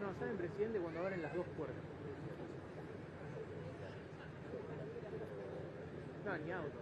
No, sale el presidente cuando abren las dos puertas. No, ni auto.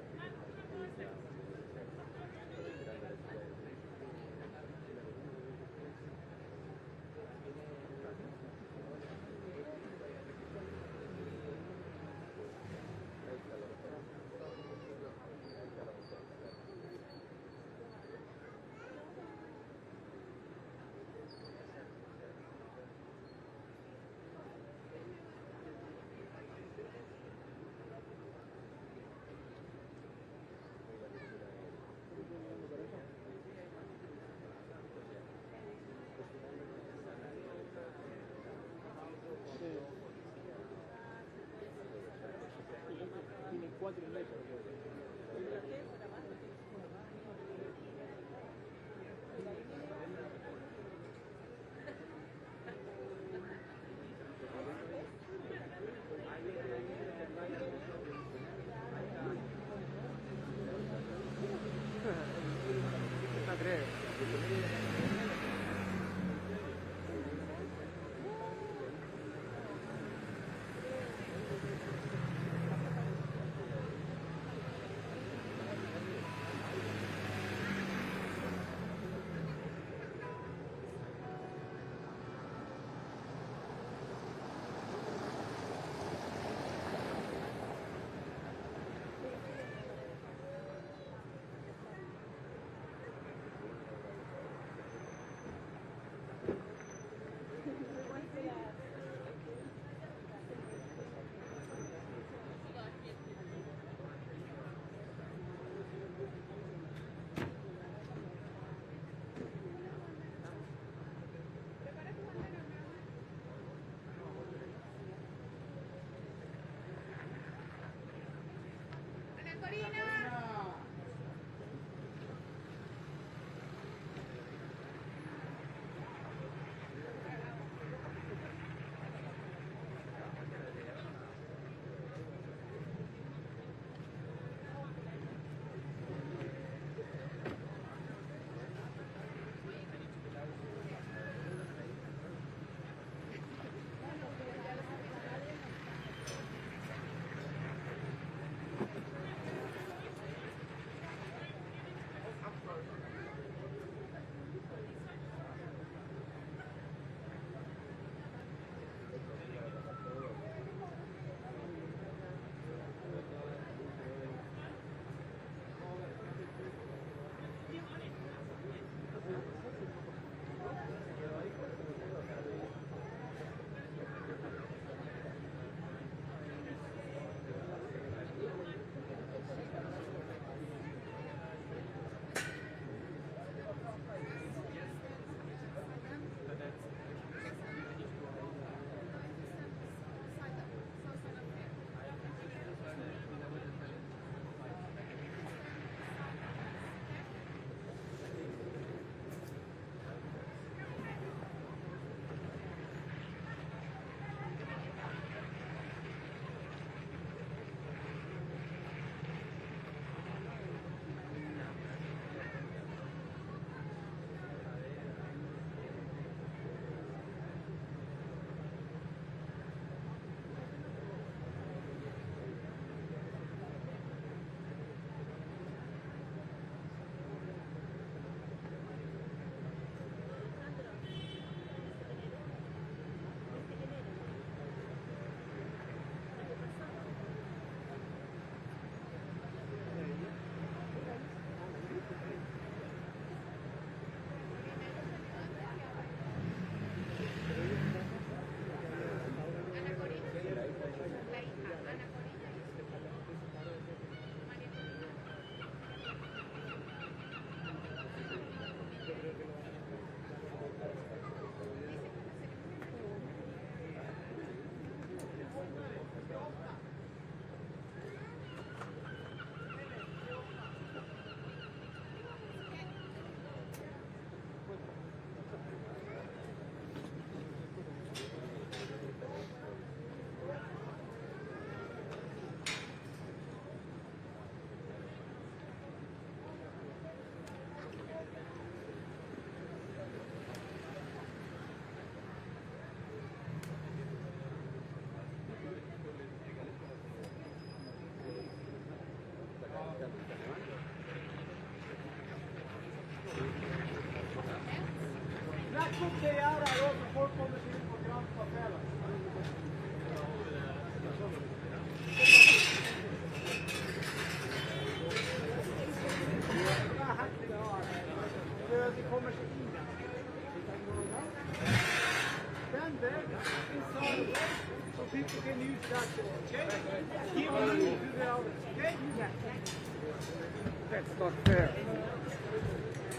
That's not fair.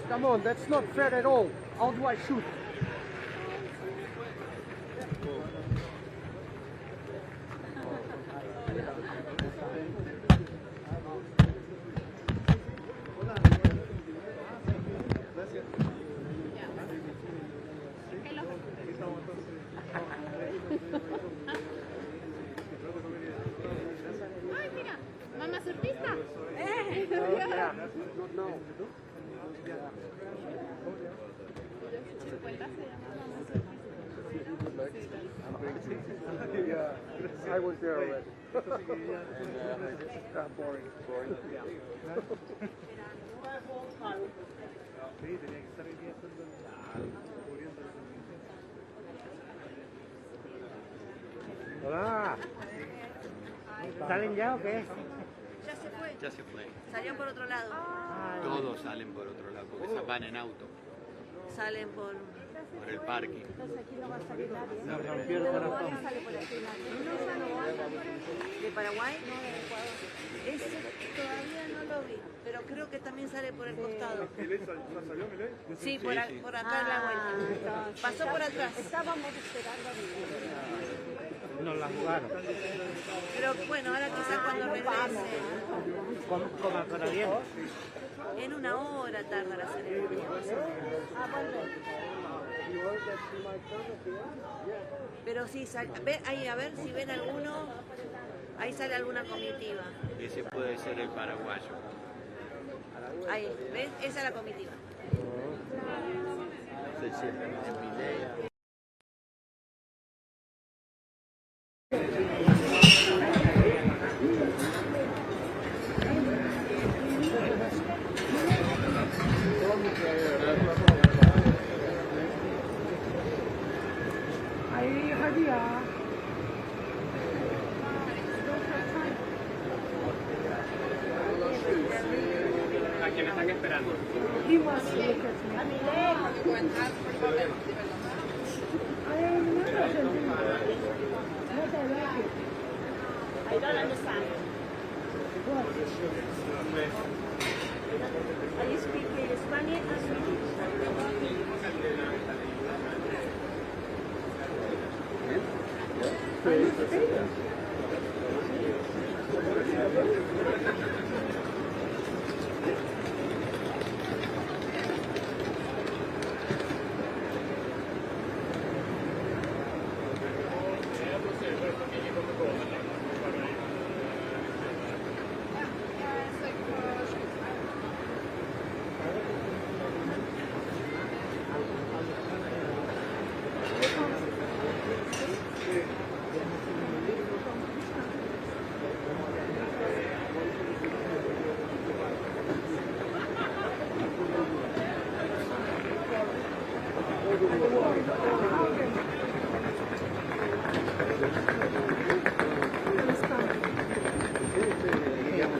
Come on, that's not fair at all. How do I shoot? Ay, mira, mamá surfista. Yeah, I was there already. Boring. Hola. ¿Salen ya o qué? Ya se fue. Ya se fue. Salieron por otro lado. Todos salen por otro lado porque se van en auto Salen por... por el parking. Me rompió el corazón. ¿De Paraguay? No, de Ecuador. Ese todavía no lo vi, pero creo que también sale por el costado. Sí, por acá en la vuelta. Pasó por atrás. Estábamos esperando a Nos la jugaron. Pero bueno, ahora quizás cuando regrese. ¿Cómo para bien? En una hora tarda la ceremonia. Pero sí, ve ahí a ver si ven alguno. Ahí sale alguna comitiva. Ese puede ser el paraguayo. Ahí, ¿ves? Esa es la comitiva. Se sientan en Milei. ¿A quién están esperando? I don't understand. Are you speaking Spanish or Swedish?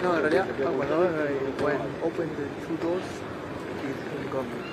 No, en realidad, when open the two doors, it's incoming.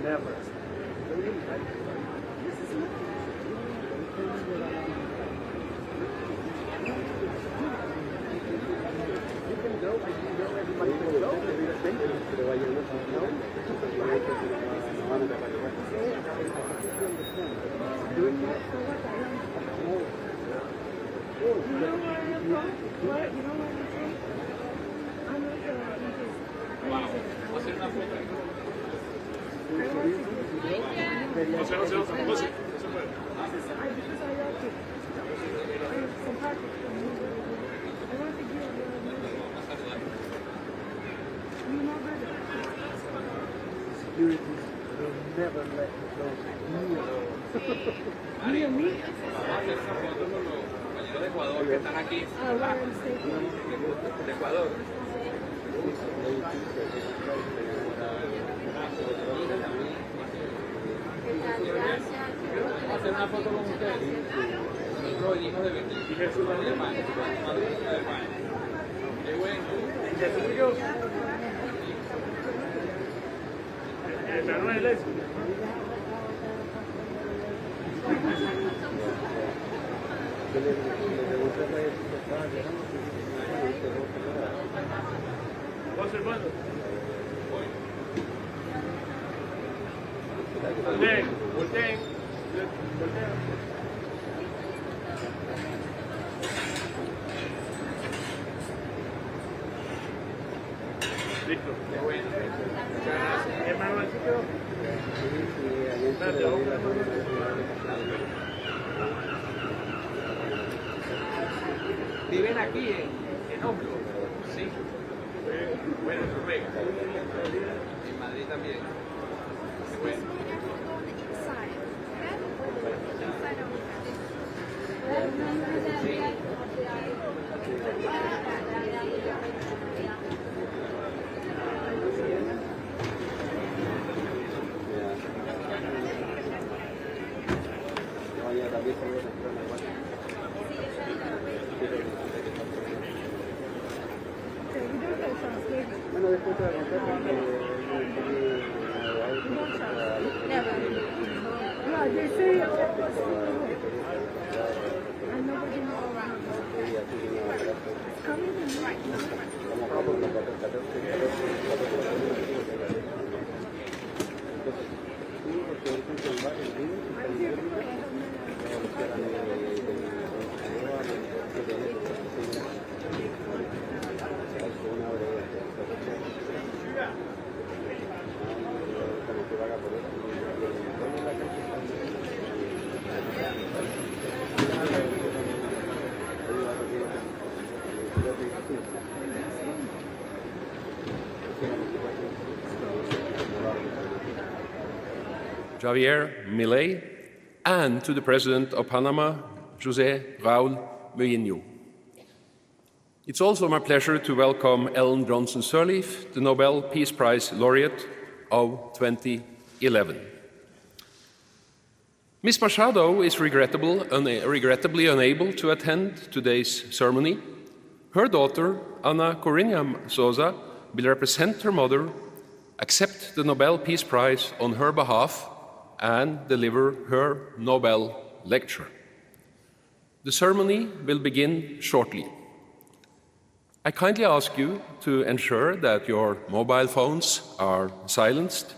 Never. Never let go. ¿Mío, mío? De Ecuador que están aquí. De Ecuador. Hacer una foto con ustedes. Los hijos de Betty. Y Jesús de Alemania. Qué bueno. Manuel, observando. Volteen, volteen. Listo. Qué bueno. Muchas gracias. Hermano, ¿así quedó? Viven aquí en Oslo. Sí. Bueno, en Noruega. En Madrid también. Qué bueno. Bueno, después te voy a contar Javier Milei, and to the President of Panama, José Raúl Mulino. It's also my pleasure to welcome Ellen Johnson Sirleaf, the Nobel Peace Prize laureate of 2011. Ms. Machado is regrettably unable to attend today's ceremony. Her daughter, Ana Corina Sosa, will represent her mother, accept the Nobel Peace Prize on her behalf, and deliver her Nobel lecture. The ceremony will begin shortly. I kindly ask you to ensure that your mobile phones are silenced.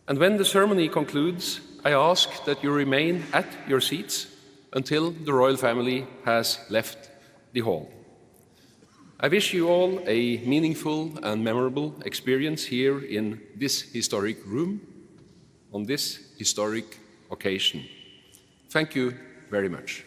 And when the ceremony concludes, I ask that you remain at your seats until the royal family has left the hall. I wish you all a meaningful and memorable experience here in this historic room on this historic occasion. Thank you very much.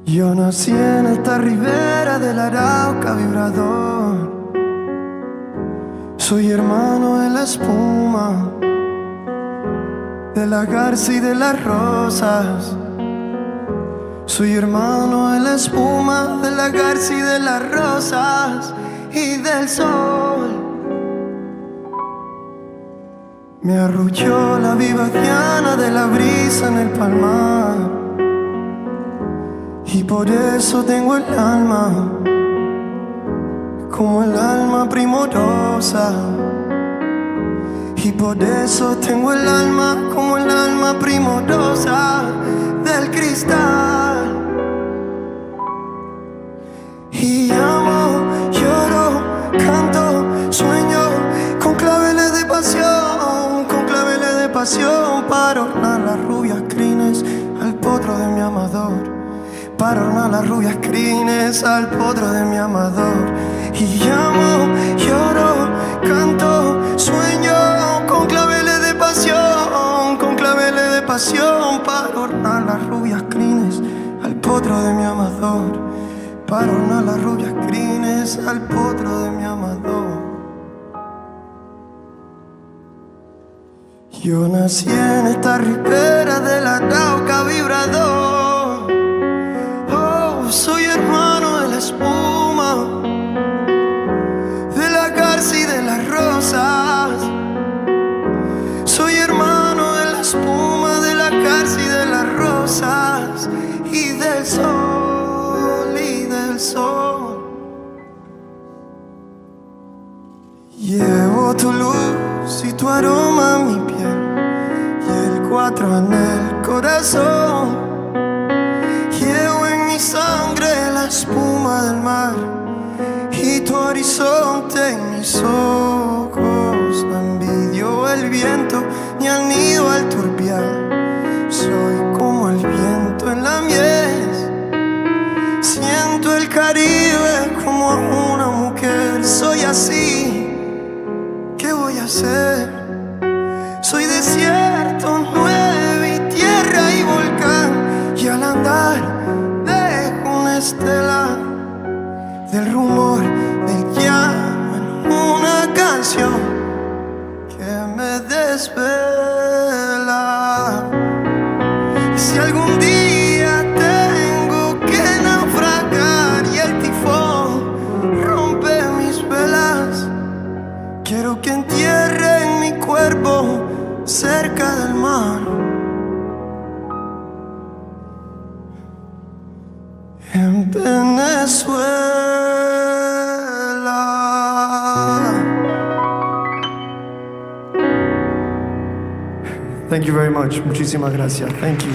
Yo nací en esta ribera del Arauca vibrador. Soy hermano de la espuma, de la garza y de las rosas. Soy hermano de la espuma, de la garza y de las rosas y del sol. Me arrulló la viva diana de la brisa en el palmar, y por eso tengo el alma como el alma primorosa. Y por eso tengo el alma como el alma primorosa del cristal. Y amo, lloro, canto, sueño con claveles de pasión, con claveles de pasión, para ornar las rubias crines al potro de mi amador, para ornar las rubias crines al potro de mi amador. Y amo, lloro, canto, sueño con claveles de pasión, con claveles de pasión, para ornar las rubias crines al potro de mi amador, para ornar las rubias crines al potro de mi amador. Yo nací en esta ribera del Arauca vibrador. Oh, soy hermano de la espuma, de la garza y de las rosas. Soy hermano de la espuma, de la garza y de las rosas y del sol, y del sol. Llevo tu luz y tu aroma en mi piel, y el 4 en el corazón. Llevo en mi sangre la espuma del mar y tu horizonte en mis ojos. No envidio el viento ni al nido al turbial. Soy como el viento en la mies. Siento el Caribe como a una mujer. Soy así, ¿qué voy a hacer? Soy desierto, nieve y tierra y volcán, y al andar dejo una estela del rumor del llano en una canción que me desvela. Y si algún día tengo que naufragar y el tifón rompe mis velas, quiero que entierren mi cuerpo cerca del mar, en Venezuela. Thank you very much. Muchísimas gracias. Thank you.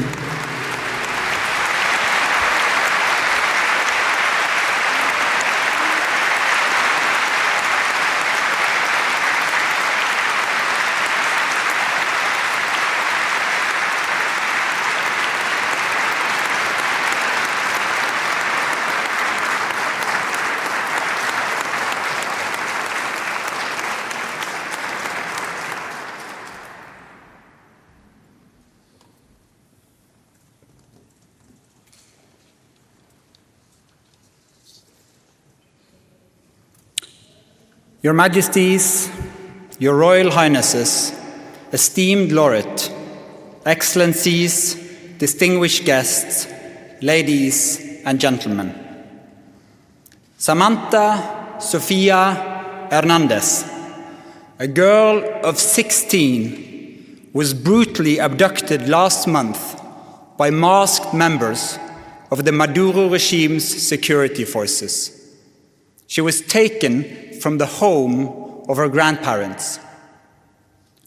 Your Majesties, Your Royal Highnesses, esteemed laureate, Excellencies, distinguished guests, ladies and gentlemen. Samantha Sofia Hernandez, a girl of 16, was brutally abducted last month by masked members of the Maduro regime's security forces. She was taken from the home of her grandparents.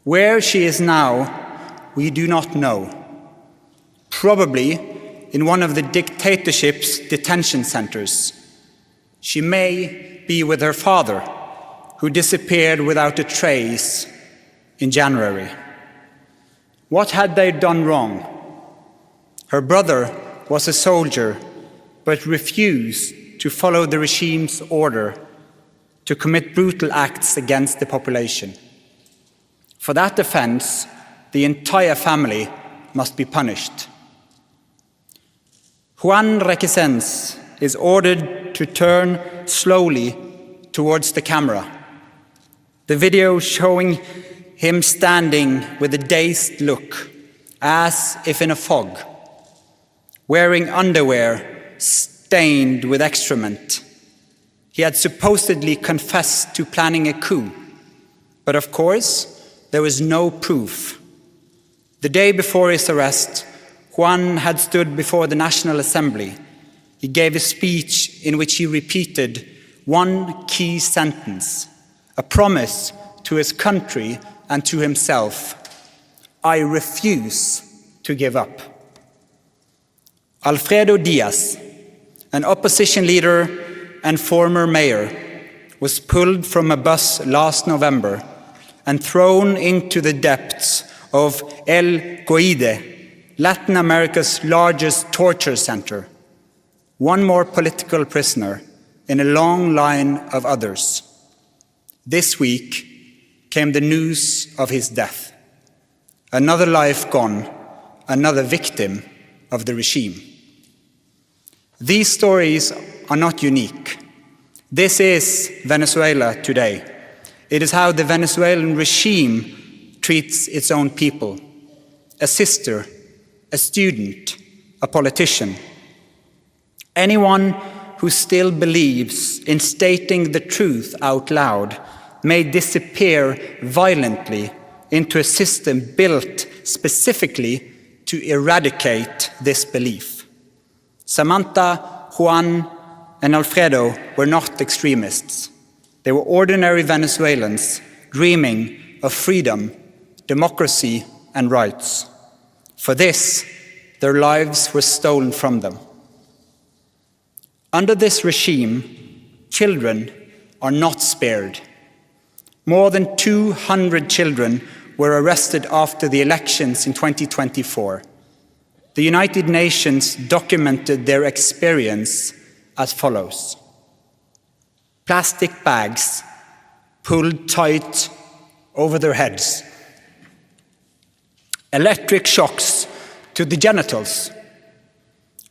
Where she is now, we do not know. Probably in one of the dictatorship's detention centers. She may be with her father, who disappeared without a trace in January. What had they done wrong? Her brother was a soldier, but refused to follow the regime's order to commit brutal acts against the population. For that offense, the entire family must be punished. Juan Requesens is ordered to turn slowly towards the camera. The video showing him standing with a dazed look, as if in a fog, wearing underwear stained with excrement. He had supposedly confessed to planning a coup, but of course, there was no proof. The day before his arrest, Juan had stood before the National Assembly. He gave a speech in which he repeated one key sentence, a promise to his country and to himself: I refuse to give up. Alfredo Diaz, an opposition leader and former mayor, was pulled from a bus last November and thrown into the depths of El Coide, Latin America's largest torture center. One more political prisoner in a long line of others. This week came the news of his death. Another life gone, another victim of the regime. These stories are not unique. This is Venezuela today. It is how the Venezuelan regime treats its own people. A sister, a student, a politician. Anyone who still believes in stating the truth out loud may disappear violently into a system built specifically to eradicate this belief. Samantha, Juan, and Alfredo were not extremists. They were ordinary Venezuelans dreaming of freedom, democracy, and rights. For this, their lives were stolen from them. Under this regime, children are not spared. More than 200 children were arrested after the elections in 2024. The United Nations documented their experience as follows: plastic bags pulled tight over their heads, electric shocks to the genitals,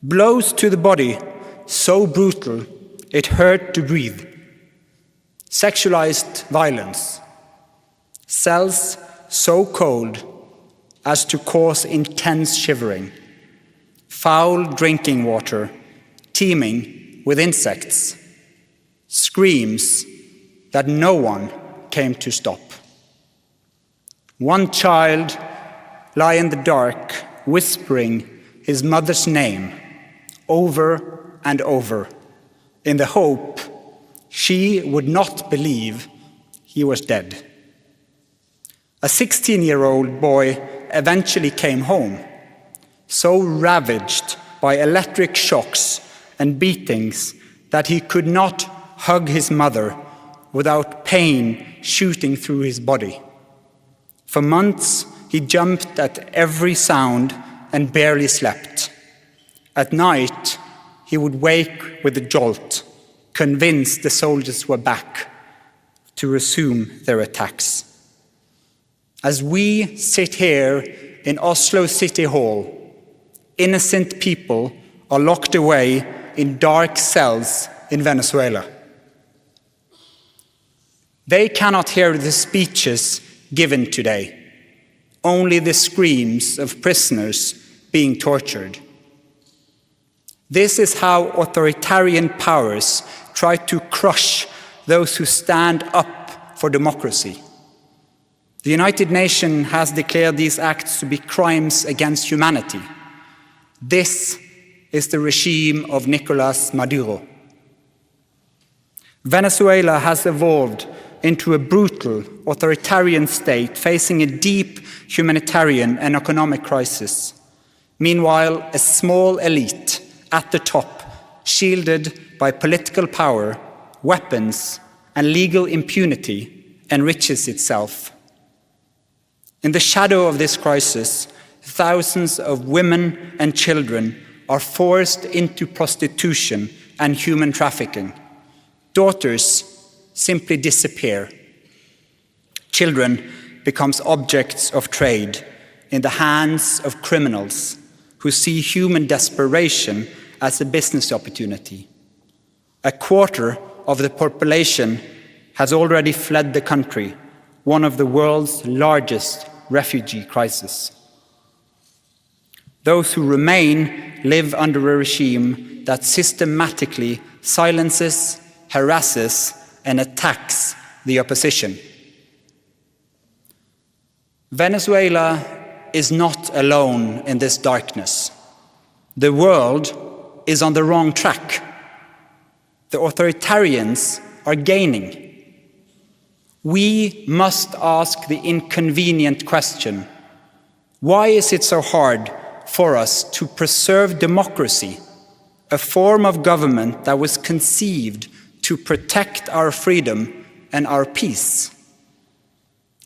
blows to the body so brutal it hurt to breathe, sexualized violence, cells so cold as to cause intense shivering, foul drinking water teeming with insects, screams that no one came to stop. One child lay in the dark, whispering his mother's name over and over, in the hope she would not believe he was dead. A 16-year-old boy eventually came home, so ravaged by electric shocks and beatings that he could not hug his mother without pain shooting through his body. For months, he jumped at every sound and barely slept. At night, he would wake with a jolt, convinced the soldiers were back to resume their attacks. As we sit here in Oslo City Hall, innocent people are locked away in dark cells in Venezuela. They cannot hear the speeches given today, only the screams of prisoners being tortured. This is how authoritarian powers try to crush those who stand up for democracy. The United Nations has declared these acts to be crimes against humanity. This is the regime of Nicolas Maduro. Venezuela has evolved into a brutal, authoritarian state facing a deep humanitarian and economic crisis. Meanwhile, a small elite at the top, shielded by political power, weapons, and legal impunity, enriches itself. In the shadow of this crisis, thousands of women and children are forced into prostitution and human trafficking. Daughters simply disappear. Children become objects of trade in the hands of criminals who see human desperation as a business opportunity. A quarter of the population has already fled the country, one of the world's largest refugee crises. Those who remain live under a regime that systematically silences, harasses, and attacks the opposition. Venezuela is not alone in this darkness. The world is on the wrong track. The authoritarians are gaining. We must ask the inconvenient question: why is it so hard for us to preserve democracy, a form of government that was conceived to protect our freedom and our peace?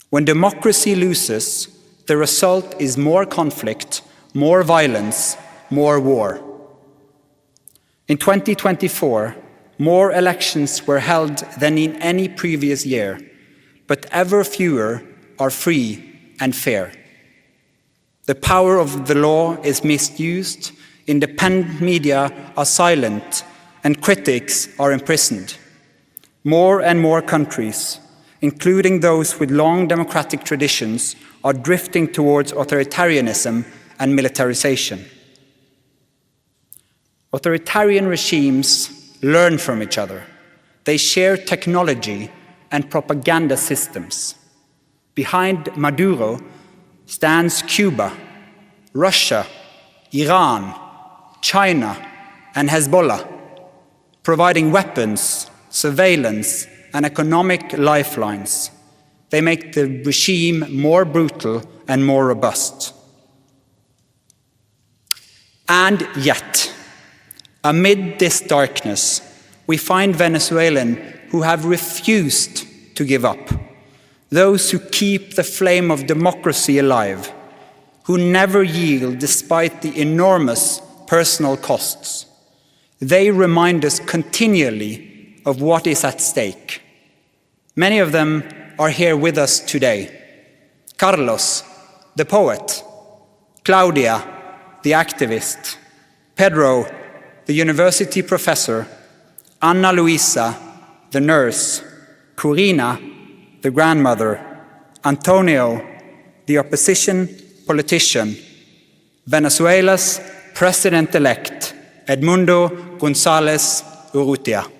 When democracy loses, the result is more conflict, more violence, more war. In 2024, more elections were held than in any previous year, but ever fewer are free and fair. The power of the law is misused, independent media are silent, and critics are imprisoned. More and more countries, including those with long democratic traditions, are drifting towards authoritarianism and militarization. Authoritarian regimes learn from each other. They share technology and propaganda systems. Behind Maduro stands Cuba, Russia, Iran, China, and Hezbollah, providing weapons, surveillance, and economic lifelines. They make the regime more brutal and more robust. And yet, amid this darkness, we find Venezuelans who have refused to give up, those who keep the flame of democracy alive, who never yield despite the enormous personal costs. They remind us continually of what is at stake. Many of them are here with us today. Carlos, the poet; Claudia, the activist; Pedro, the university professor; Ana Luisa, the nurse; Corina, the grandmother; Antonio, the opposition politician; Venezuela's president-elect, Edmundo González Urrutia.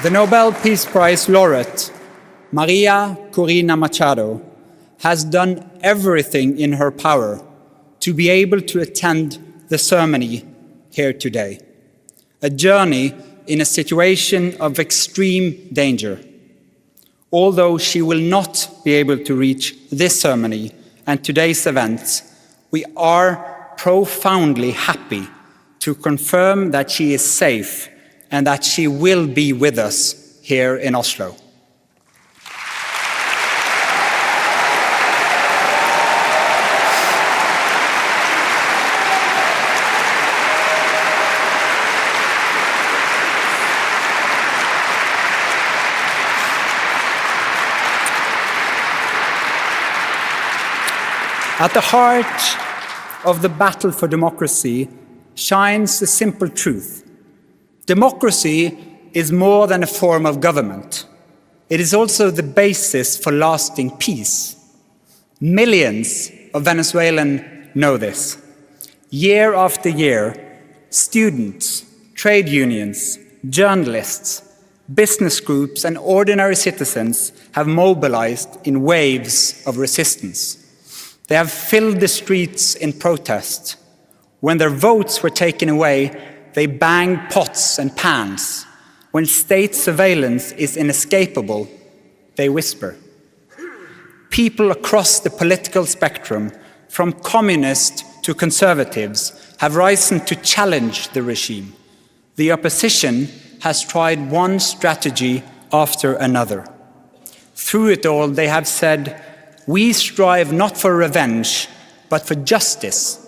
The Nobel Peace Prize laureate, Maria Corina Machado, has done everything in her power to be able to attend the ceremony here today. A journey in a situation of extreme danger. Although she will not be able to reach this ceremony and today's events, we are profoundly happy to confirm that she is safe and that she will be with us here in Oslo. At the heart of the battle for democracy shines the simple truth. Democracy is more than a form of government. It is also the basis for lasting peace. Millions of Venezuelans know this. Year after year, students, trade unions, journalists, business groups, and ordinary citizens have mobilized in waves of resistance. They have filled the streets in protest. When their votes were taken away, they banged pots and pans. When state surveillance is inescapable, they whisper. People across the political spectrum, from communists to conservatives, have risen to challenge the regime. The opposition has tried one strategy after another. Through it all, they have said, "We strive not for revenge, but for justice,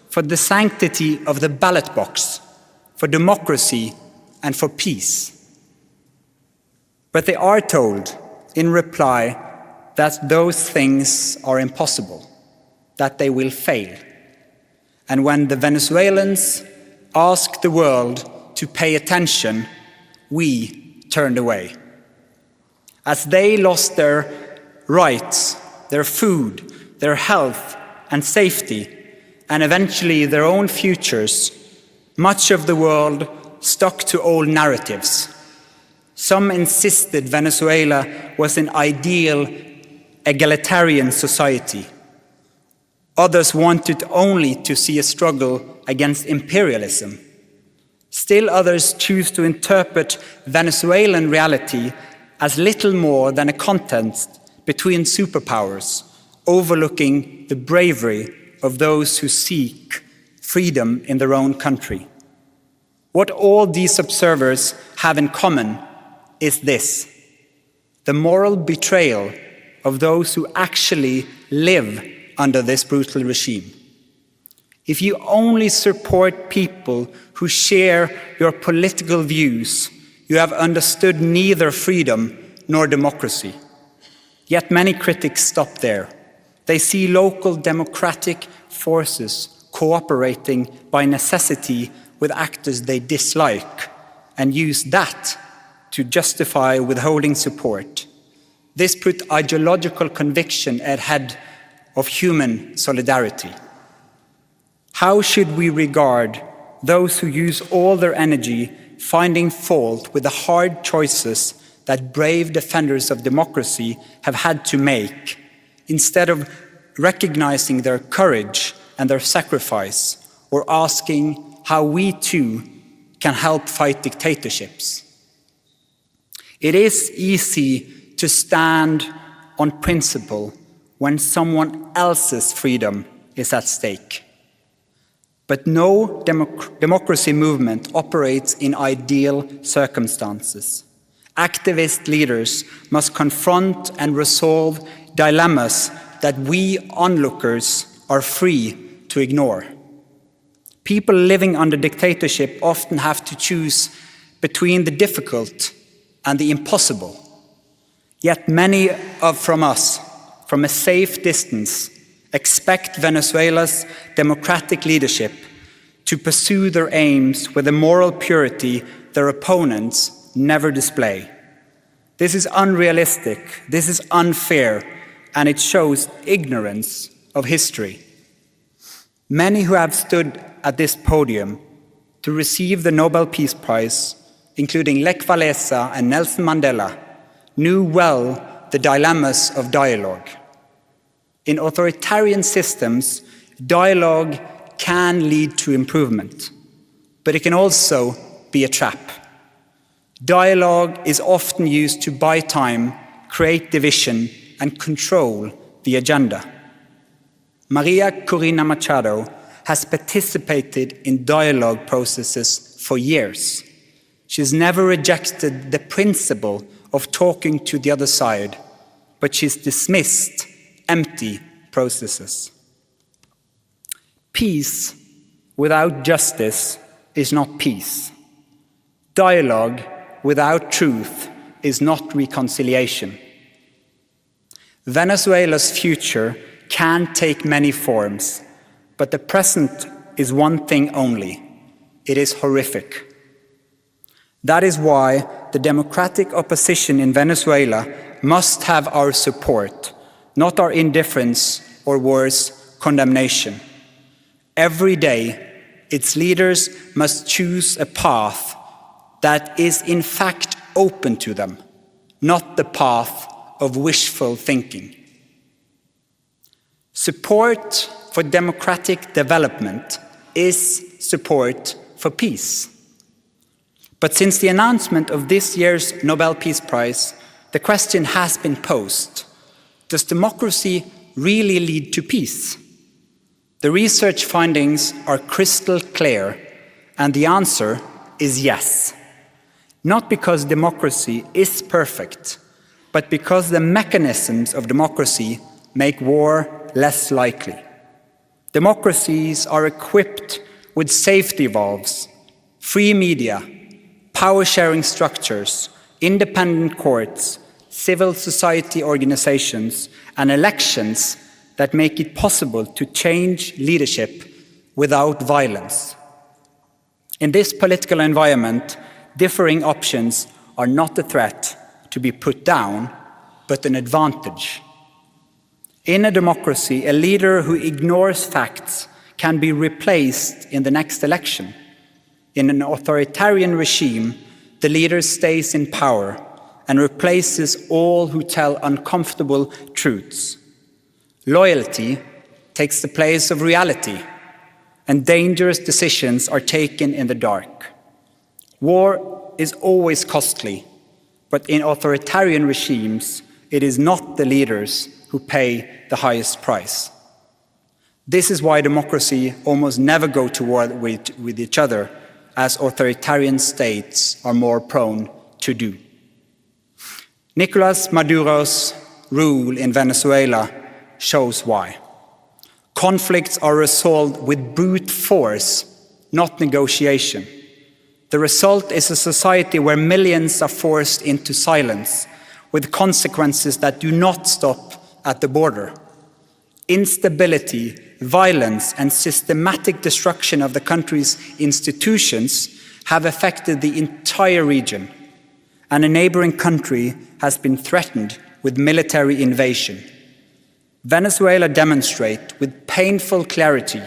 for the sanctity of the ballot box, for democracy, and for peace." But they are told, in reply, that those things are impossible, that they will fail. And when the Venezuelans asked the world to pay attention, we turned away. As they lost their rights, their food, their health and safety, and eventually their own futures, much of the world stuck to old narratives. Some insisted Venezuela was an ideal egalitarian society. Others wanted only to see a struggle against imperialism. Still others choose to interpret Venezuelan reality as little more than a contest between superpowers, overlooking the bravery of those who seek freedom in their own country. What all these observers have in common is this: the moral betrayal of those who actually live under this brutal regime. If you only support people who share your political views, you have understood neither freedom nor democracy. Yet many critics stop there. They see local democratic forces cooperating by necessity with actors they dislike and use that to justify withholding support. This put ideological conviction ahead of human solidarity. How should we regard those who use all their energy finding fault with the hard choices that brave defenders of democracy have had to make, instead of recognizing their courage and their sacrifice, or asking how we too can help fight dictatorships? It is easy to stand on principle when someone else's freedom is at stake. But no democracy movement operates in ideal circumstances. Activist leaders must confront and resolve dilemmas that we onlookers are free to ignore. People living under dictatorship often have to choose between the difficult and the impossible. Yet many from us, from a safe distance, expect Venezuela's democratic leadership to pursue their aims with a moral purity their opponents never display. This is unrealistic, this is unfair, and it shows ignorance of history. Many who have stood at this podium to receive the Nobel Peace Prize, including Lech Walesa and Nelson Mandela, knew well the dilemmas of dialogue. In authoritarian systems, dialogue can lead to improvement, but it can also be a trap. Dialogue is often used to buy time, create division, and control the agenda. Maria Corina Machado has participated in dialogue processes for years. She's never rejected the principle of talking to the other side, but she's dismissed empty processes. Peace without justice is not peace. Dialogue without truth is not reconciliation. Venezuela's future can take many forms, but the present is one thing only. It is horrific. That is why the democratic opposition in Venezuela must have our support, not our indifference or worse, condemnation. Every day, its leaders must choose a path that is in fact open to them, not the path of wishful thinking. Support for democratic development is support for peace. But since the announcement of this year's Nobel Peace Prize, the question has been posed: does democracy really lead to peace? The research findings are crystal clear, and the answer is yes. Not because democracy is perfect, but because the mechanisms of democracy make war less likely. Democracies are equipped with safety valves, free media, power-sharing structures, independent courts, civil society organizations, and elections that make it possible to change leadership without violence. In this political environment, differing options are not a threat to be put down, but an advantage. In a democracy, a leader who ignores facts can be replaced in the next election. In an authoritarian regime, the leader stays in power and replaces all who tell uncomfortable truths. Loyalty takes the place of reality, and dangerous decisions are taken in the dark. War is always costly, but in authoritarian regimes, it is not the leaders who pay the highest price. This is why democracy almost never go to war with each other, as authoritarian states are more prone to do. Nicolas Maduro's rule in Venezuela shows why. Conflicts are resolved with brute force, not negotiation. The result is a society where millions are forced into silence, with consequences that do not stop at the border. Instability, violence, and systematic destruction of the country's institutions have affected the entire region, and a neighboring country has been threatened with military invasion. Venezuela demonstrates with painful clarity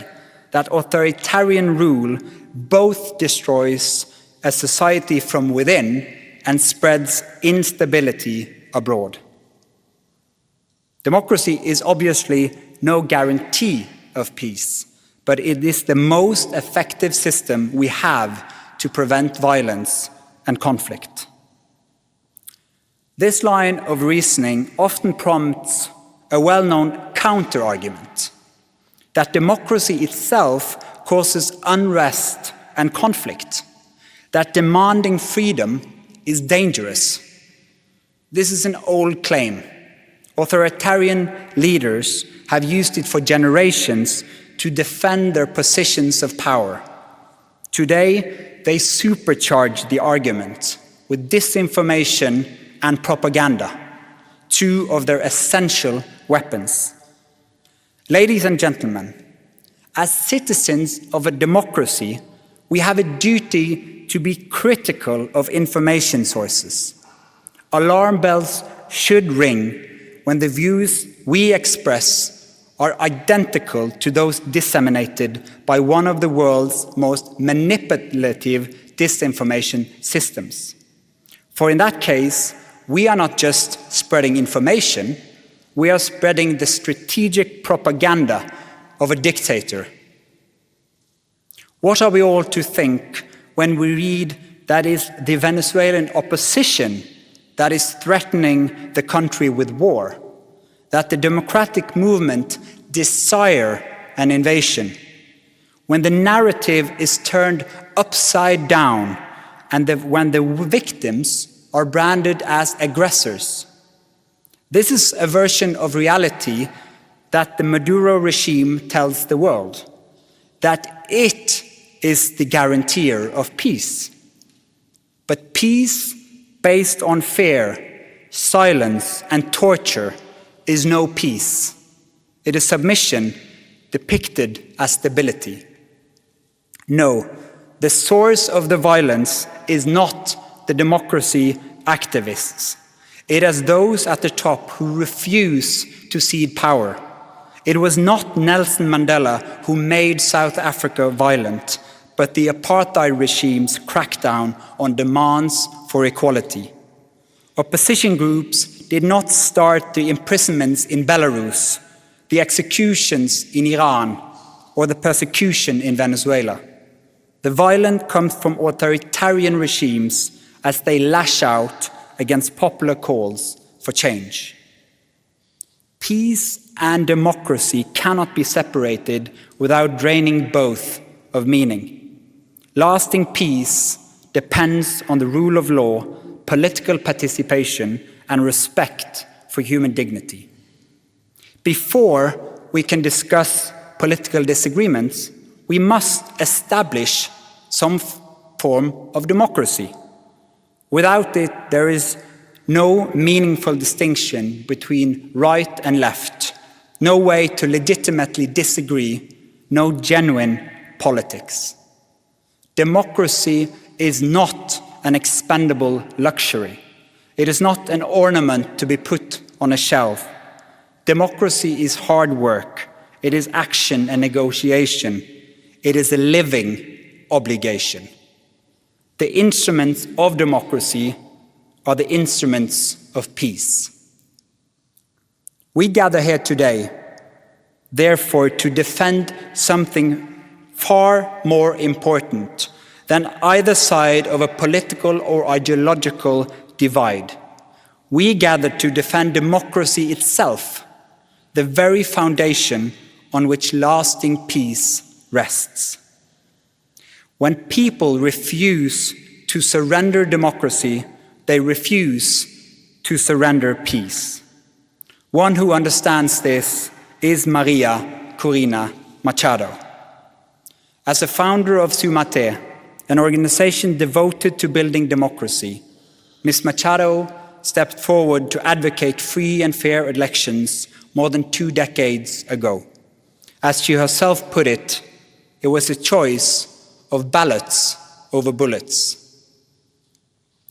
that authoritarian rule both destroys a society from within and spreads instability abroad. Democracy is obviously no guarantee of peace, but it is the most effective system we have to prevent violence and conflict. This line of reasoning often prompts a well-known counter-argument, that democracy itself causes unrest and conflict, that demanding freedom is dangerous. This is an old claim. Authoritarian leaders have used it for generations to defend their positions of power. Today, they supercharge the argument with disinformation and propaganda, two of their essential weapons. Ladies and gentlemen, as citizens of a democracy, we have a duty to be critical of information sources. Alarm bells should ring when the views we express are identical to those disseminated by one of the world's most manipulative disinformation systems. For in that case, we are not just spreading information, we are spreading the strategic propaganda of a dictator. What are we all to think when we read that it is the Venezuelan opposition that is threatening the country with war, that the democratic movement desire an invasion, when the narrative is turned upside down and when the victims are branded as aggressors? This is a version of reality that the Maduro regime tells the world, that it is the guarantor of peace. But peace based on fear, silence, and torture is no peace. It is submission depicted as stability. No, the source of the violence is not the democracy activists. It is those at the top who refuse to cede power. It was not Nelson Mandela who made South Africa violent, but the apartheid regime's crackdown on demands for equality. Opposition groups did not start the imprisonments in Belarus, the executions in Iran, or the persecution in Venezuela. The violence comes from authoritarian regimes as they lash out against popular calls for change. Peace and democracy cannot be separated without draining both of meaning. Lasting peace depends on the rule of law, political participation, and respect for human dignity. Before we can discuss political disagreements, we must establish some form of democracy. Without it, there is no meaningful distinction between right and left, no way to legitimately disagree, no genuine politics. Democracy is not an expendable luxury. It is not an ornament to be put on a shelf. Democracy is hard work. It is action and negotiation. It is a living obligation. The instruments of democracy are the instruments of peace. We gather here today, therefore, to defend something far more important than either side of a political or ideological divide. We gather to defend democracy itself, the very foundation on which lasting peace rests. When people refuse to surrender democracy, they refuse to surrender peace. One who understands this is Maria Corina Machado. As a founder of Sumate, an organization devoted to building democracy, Ms. Machado stepped forward to advocate free and fair elections more than 2 decades ago. As she herself put it, it was a choice of ballots over bullets.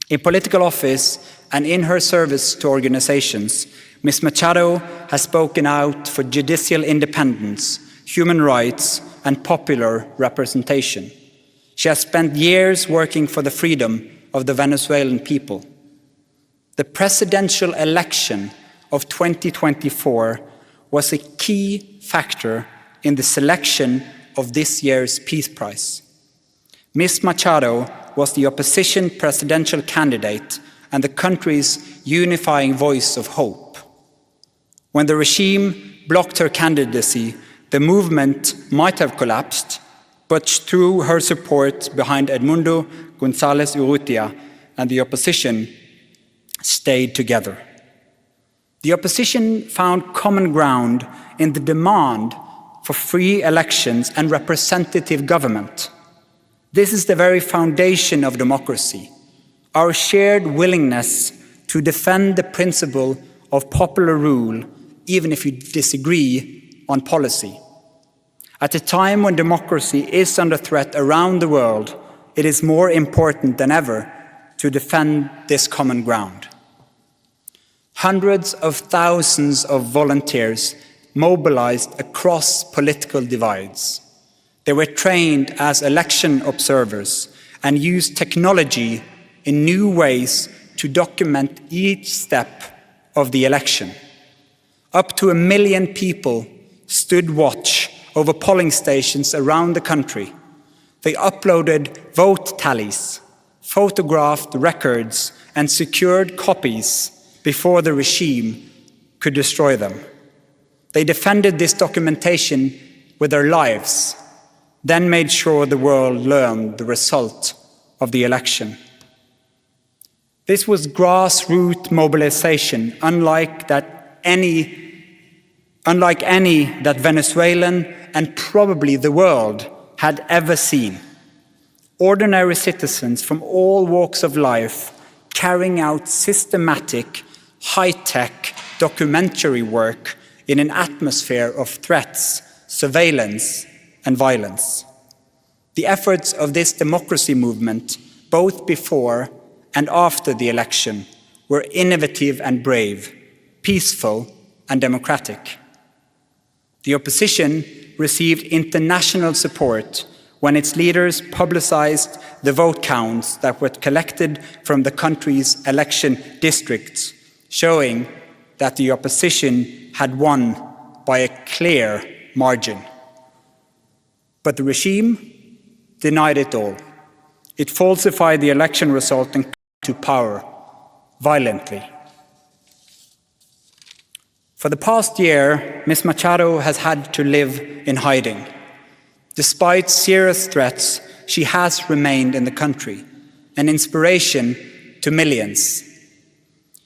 In political office and in her service to organizations, Ms. Machado has spoken out for judicial independence, human rights, and popular representation. She has spent years working for the freedom of the Venezuelan people. The presidential election of 2024 was a key factor in the selection of this year's Peace Prize. Ms. Machado was the opposition presidential candidate and the country's unifying voice of hope. When the regime blocked her candidacy, the movement might have collapsed, but through her support behind Edmundo González Urrutia and the opposition stayed together. The opposition found common ground in the demand for free elections and representative government. This is the very foundation of democracy, our shared willingness to defend the principle of popular rule, even if you disagree on policy. At a time when democracy is under threat around the world, it is more important than ever to defend this common ground. Hundreds of thousands of volunteers mobilized across political divides. They were trained as election observers and used technology in new ways to document each step of the election. Up to 1 million people stood watch over polling stations around the country. They uploaded vote tallies, photographed records, and secured copies before the regime could destroy them. They defended this documentation with their lives, then made sure the world learned the result of the election. This was grassroots mobilization, unlike any that Venezuelan and probably the world had ever seen. Ordinary citizens from all walks of life carrying out systematic, high-tech documentary work in an atmosphere of threats, surveillance, and violence. The efforts of this democracy movement, both before and after the election, were innovative and brave, peaceful and democratic. The opposition received international support when its leaders publicized the vote counts that were collected from the country's election districts, showing that the opposition had won by a clear margin. But the regime denied it all. It falsified the election result and came to power violently. For the past year, Ms. Machado has had to live in hiding. Despite serious threats, she has remained in the country, and inspiration to millions.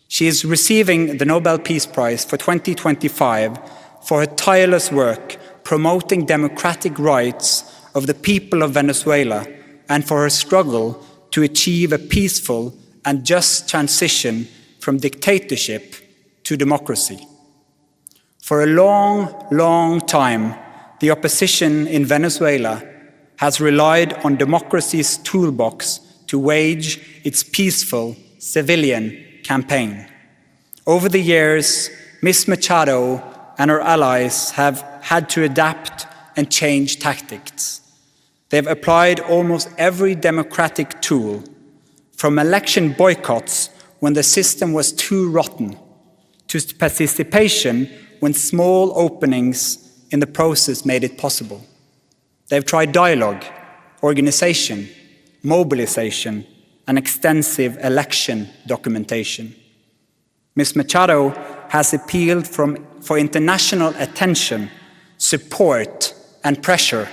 She is receiving the Nobel Peace Prize for 2025 for her tireless work promoting democratic rights of the people of Venezuela and for her struggle to achieve a peaceful and just transition from dictatorship to democracy. For a long, long time, the opposition in Venezuela has relied on democracy's toolbox to wage its peaceful civilian campaign. Over the years, Ms. Machado and her allies have had to adapt and change tactics. They have applied almost every democratic tool, from election boycotts when the system was too rotten, to participation when small openings in the process made it possible. They've tried dialogue, organization, mobilization, and extensive election documentation. Ms. Machado has appealed for international attention, support, and pressure,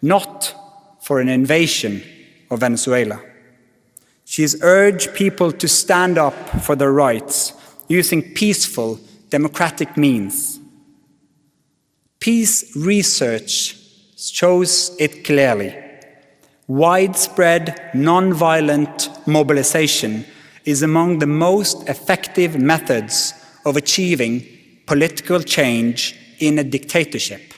not for an invasion of Venezuela. She has urged people to stand up for their rights using peaceful, democratic means. Peace research shows it clearly. Widespread, non-violent mobilization is among the most effective methods of achieving political change in a dictatorship.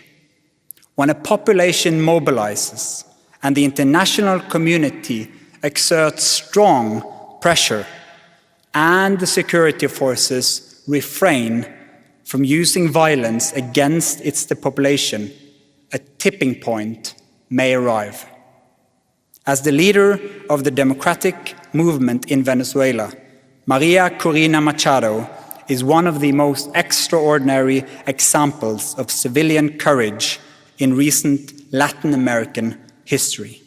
When a population mobilizes and the international community exerts strong pressure and the security forces refrain from using violence against the population, a tipping point may arrive. As the leader of the democratic movement in Venezuela, Maria Corina Machado is one of the most extraordinary examples of civilian courage in recent Latin American history.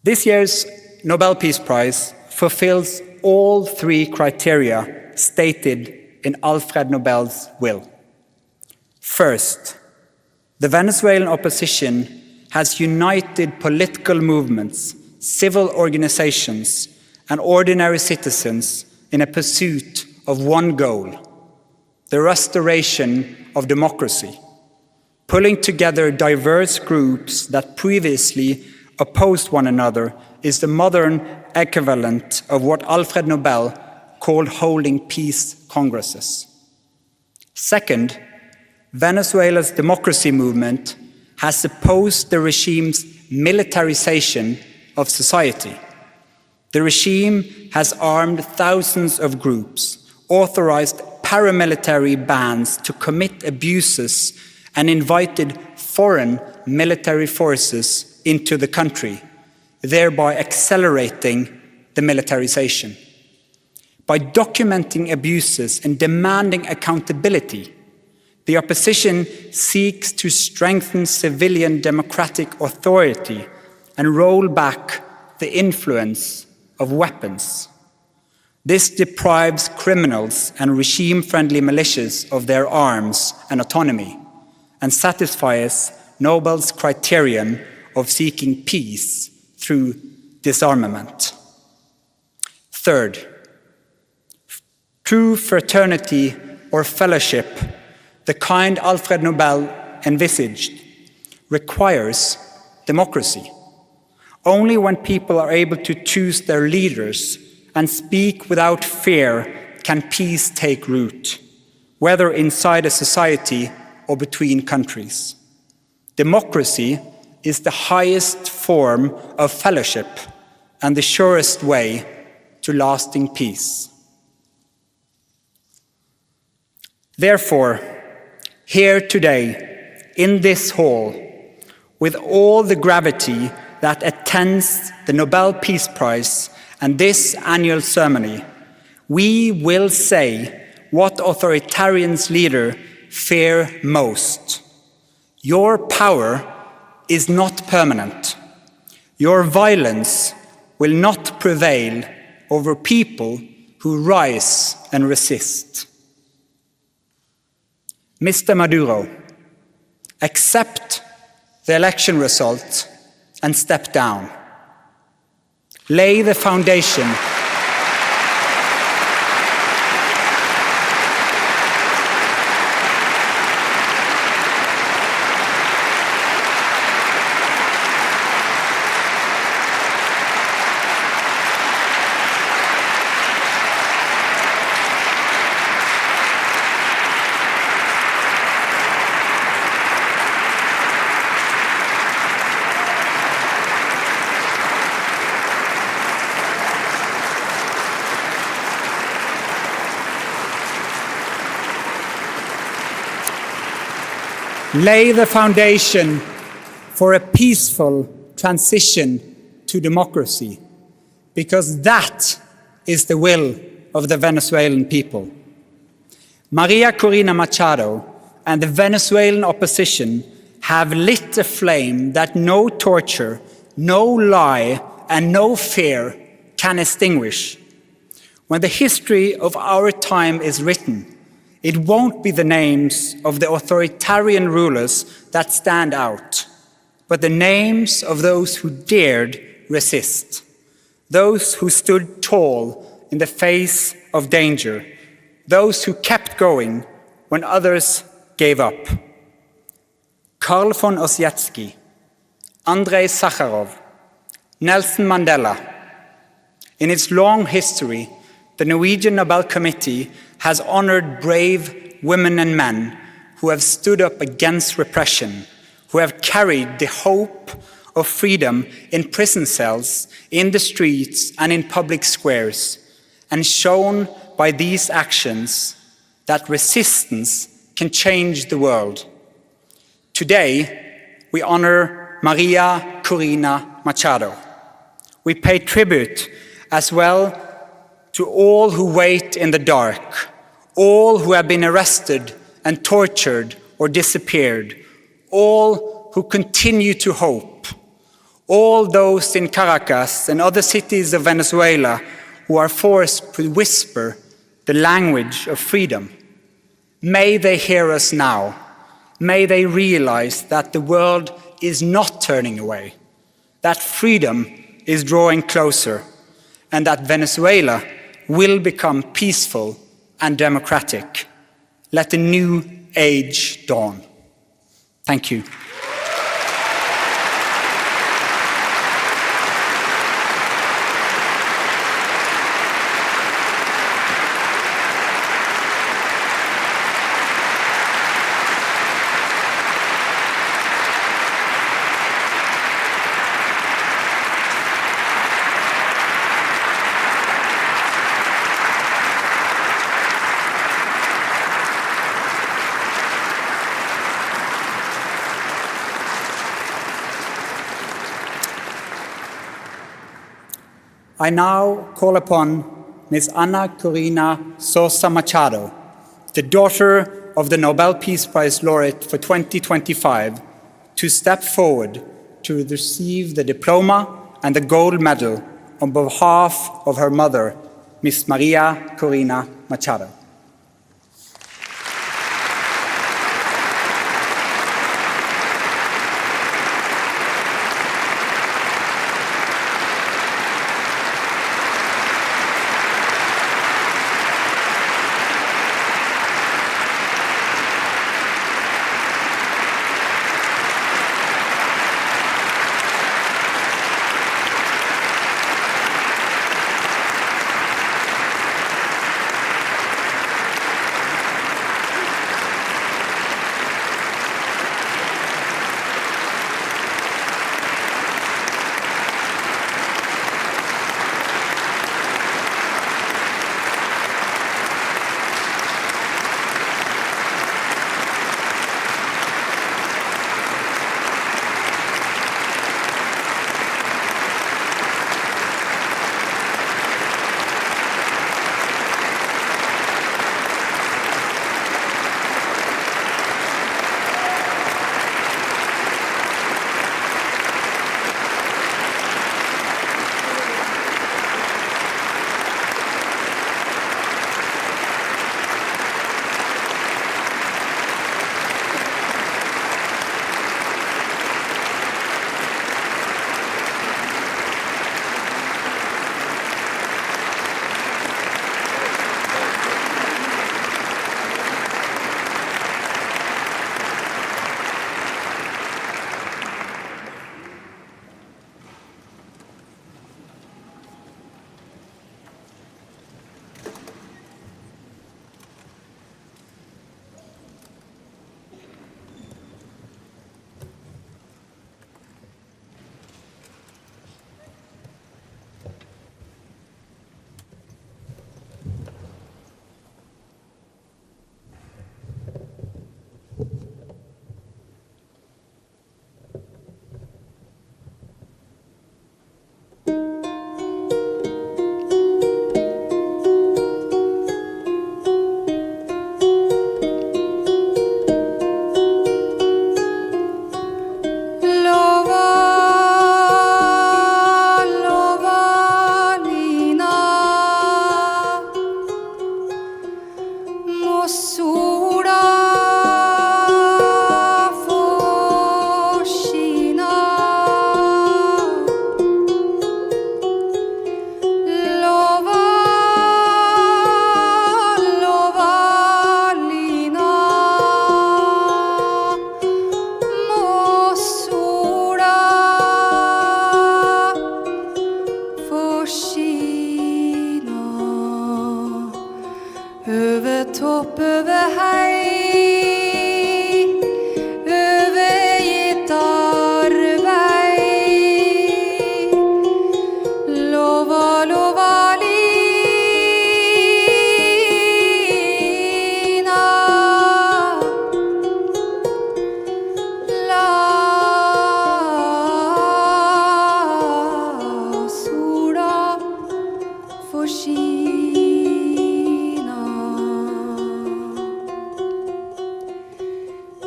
This year's Nobel Peace Prize fulfills all three criteria stated in Alfred Nobel's will. First, the Venezuelan opposition has united political movements, civil organizations, and ordinary citizens in a pursuit of one goal: the restoration of democracy, pulling together diverse groups that previously opposed one another is the modern equivalent of what Alfred Nobel called holding peace congresses. Second, Venezuela's democracy movement has opposed the regime's militarization of society. The regime has armed thousands of groups, authorized paramilitary bands to commit abuses, and invited foreign military forces into the country, thereby accelerating the militarization. By documenting abuses and demanding accountability, the opposition seeks to strengthen civilian democratic authority and roll back the influence of weapons. This deprives criminals and regime-friendly militias of their arms and autonomy, and satisfies Nobel's criterion of seeking peace through disarmament. Third, true fraternity or fellowship, the kind Alfred Nobel envisaged, requires democracy. Only when people are able to choose their leaders and speak without fear can peace take root, whether inside a society or between countries. Democracy is the highest form of fellowship and the surest way to lasting peace. Therefore, here today, in this hall, with all the gravity that attends the Nobel Peace Prize and this annual ceremony, we will say what authoritarian's leader fear most. Your power is not permanent. Your violence will not prevail over people who rise and resist. Mr. Maduro, accept the election result and step down. lay the foundation lay the foundation for a peaceful transition to democracy, because that is the will of the Venezuelan people. Maria Corina Machado and the Venezuelan opposition have lit a flame that no torture, no lie, and no fear can extinguish. When the history of our time is written, it won't be the names of the authoritarian rulers that stand out, but the names of those who dared resist, those who stood tall in the face of danger, those who kept going when others gave up. Karl von Ossietzky, Andrei Sakharov, Nelson Mandela. In its long history, the Norwegian Nobel Committee has honored brave women and men who have stood up against repression, who have carried the hope of freedom in prison cells, in the streets, and in public squares, and shown by these actions that resistance can change the world. Today, we honor Maria Corina Machado. We pay tribute as well to all who wait in the dark, all who have been arrested and tortured or disappeared, all who continue to hope, all those in Caracas and other cities of Venezuela who are forced to whisper the language of freedom. May they hear us now. May they realize that the world is not turning away, that freedom is drawing closer, and that Venezuela will become peaceful and democratic. Let a new age dawn. Thank you. I now call upon Ms. Ana Corina Sosa Machado, the daughter of the Nobel Peace Prize laureate for 2025, to step forward to receive the diploma and the gold medal on behalf of her mother, Ms. Maria Corina Machado. topp över hei, övergitt arvei. Lova, lova lina, la sola får skina.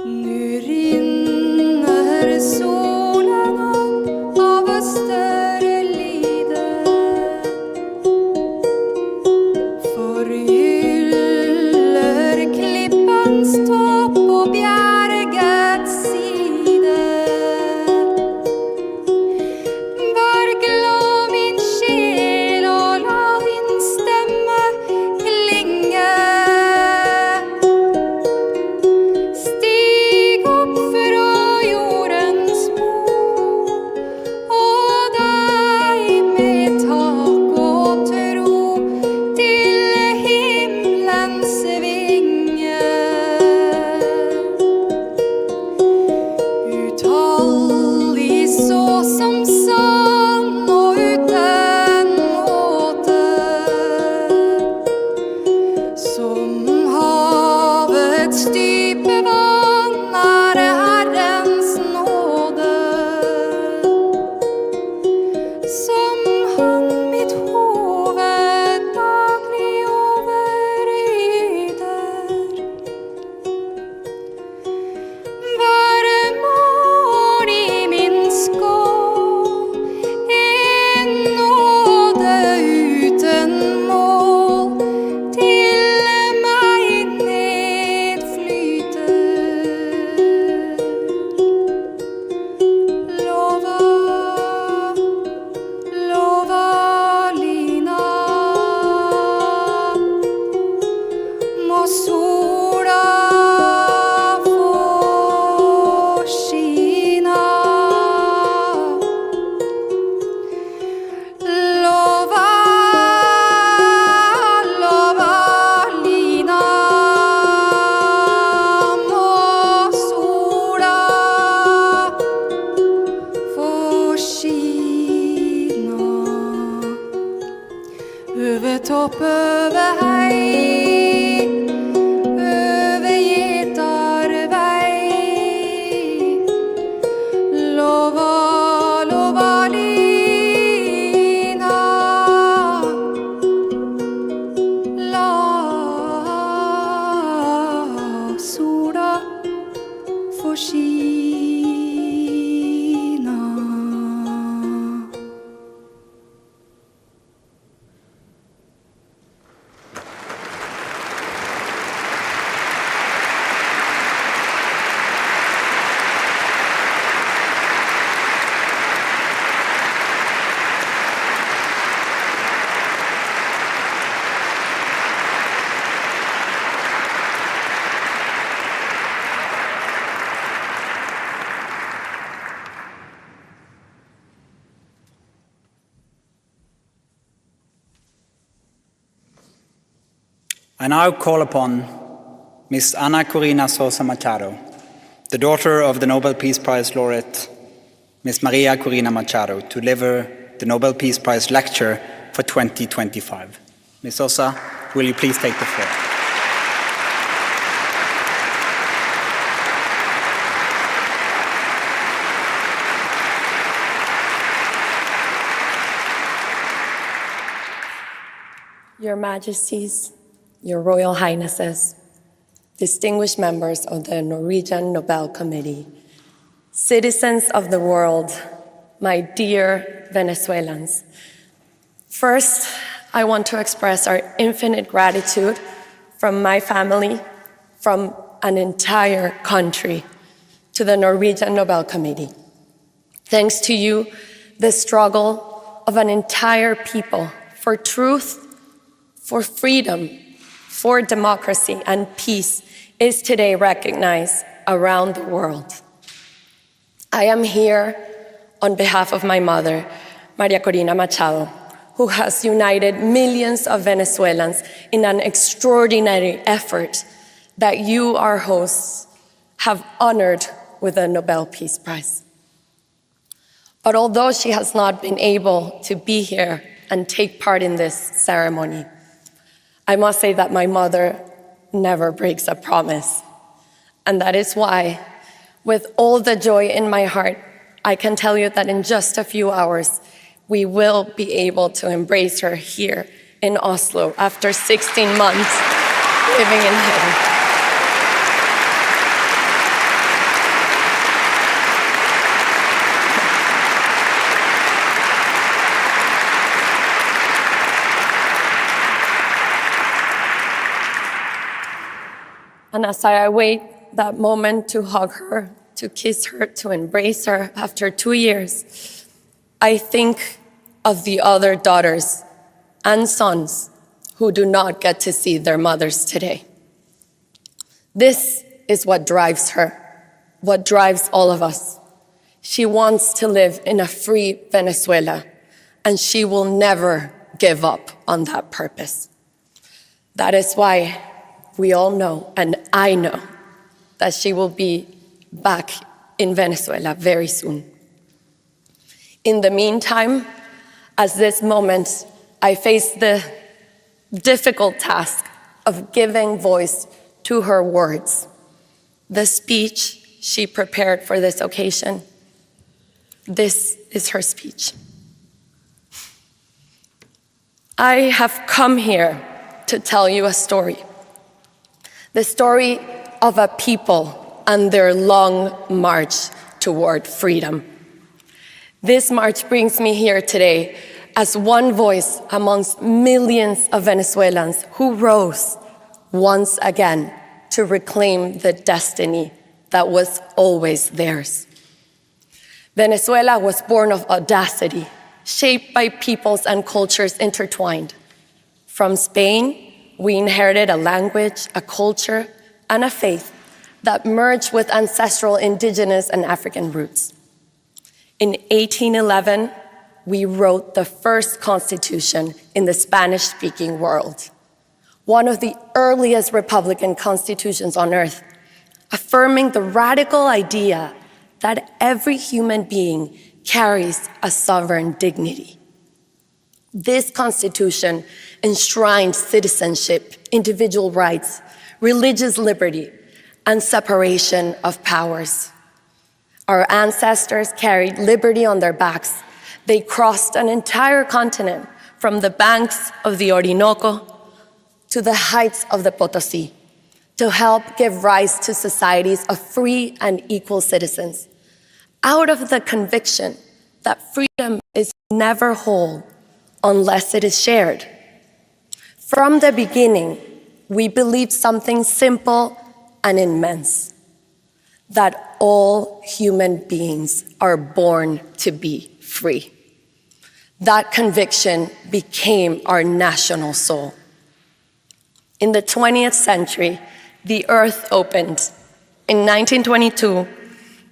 Nu rinner solen opp av Østerlide, forgyller klippens topp og bjergets side. Vær glad min sjel, og la din stemme klinge. Stig opp fra jordens bord, og deg med tak og tro til himmelens vinge. Utallig så som sann og uten måte, som havets dype vann er Herrens nåde. Som han mitt hoved daglig overyder, være mål i min skål, en nåde uten mål, til meg nedflyter. Lova, lova lina, må sola få skina. Lova, lova lina, må sola få skina. Over topp, over hei, overgitt arvei. Lova, lova lina, la sola få skina. I now call upon Ms. Ana Corina Sosa Machado, the daughter of the Nobel Peace Prize laureate, Ms. Maria Corina Machado, to deliver the Nobel Peace Prize lecture for 2025. Ms. Sosa, will you please take the floor? Your Majesties, Your Royal Highnesses, distinguished members of the Norwegian Nobel Committee, citizens of the world, my dear Venezuelans. First, I want to express our infinite gratitude from my family, from an entire country, to the Norwegian Nobel Committee. Thanks to you, the struggle of an entire people for truth, for freedom, for democracy and peace is today recognized around the world. I am here on behalf of my mother, Maria Corina Machado, who has united millions of Venezuelans in an extraordinary effort that you, our hosts, have honored with the Nobel Peace Prize. But although she has not been able to be here and take part in this ceremony, I must say that my mother never breaks a promise. And that is why, with all the joy in my heart, I can tell you that in just a few hours, we will be able to embrace her here in Oslo after 16 months living in heaven. And as I await that moment to hug her, to kiss her, to embrace her after 2 years, I think of the other daughters and sons who do not get to see their mothers today. This is what drives her, what drives all of us. She wants to live in a free Venezuela, and she will never give up on that purpose. That is why we all know, and I know, that she will be back in Venezuela very soon. In the meantime, at this moment, I face the difficult task of giving voice to her words, the speech she prepared for this occasion. This is her speech. I have come here to tell you a story. The story of a people and their long march toward freedom. This march brings me here today as one voice amongst millions of Venezuelans who rose once again to reclaim the destiny that was always theirs. Venezuela was born of audacity, shaped by peoples and cultures intertwined. From Spain, we inherited a language, a culture, and a faith that merged with ancestral indigenous and African roots. In 1811, we wrote the first constitution in the Spanish-speaking world, one of the earliest republican constitutions on earth, affirming the radical idea that every human being carries a sovereign dignity. This constitution enshrined citizenship, individual rights, religious liberty, and separation of powers. Our ancestors carried liberty on their backs. They crossed an entire continent from the banks of the Orinoco to the heights of the Potosí to help give rise to societies of free and equal citizens, out of the conviction that freedom is never whole unless it is shared. From the beginning, we believed something simple and immense, that all human beings are born to be free. That conviction became our national soul. In the 20th century, the earth opened. In 1922,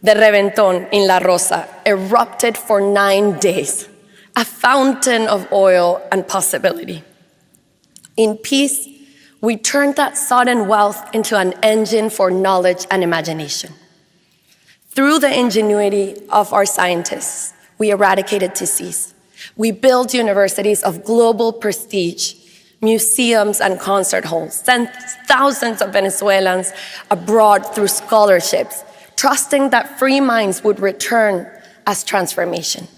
the Reventón in La Rosa erupted for 9 days, a fountain of oil and possibility. In peace, we turned that sudden wealth into an engine for knowledge and imagination. Through the ingenuity of our scientists, we eradicated disease. We built universities of global prestige, museums and concert halls, sent thousands of Venezuelans abroad through scholarships, trusting that free minds would return as transformation.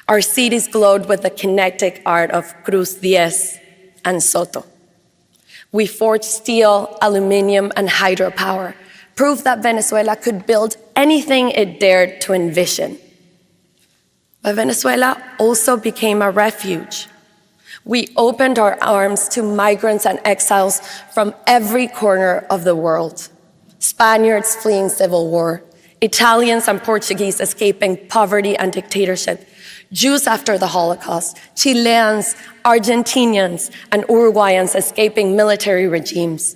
Our cities glowed with the kinetic art of Cruz Diez and Soto. We forged steel, aluminum, and hydropower, proof that Venezuela could build anything it dared to envision. But Venezuela also became a refuge. We opened our arms to migrants and exiles from every corner of the world. Spaniards fleeing civil war, Italians and Portuguese escaping poverty and dictatorship, Jews after the Holocaust, Chileans, Argentinians, and Uruguayans escaping military regimes,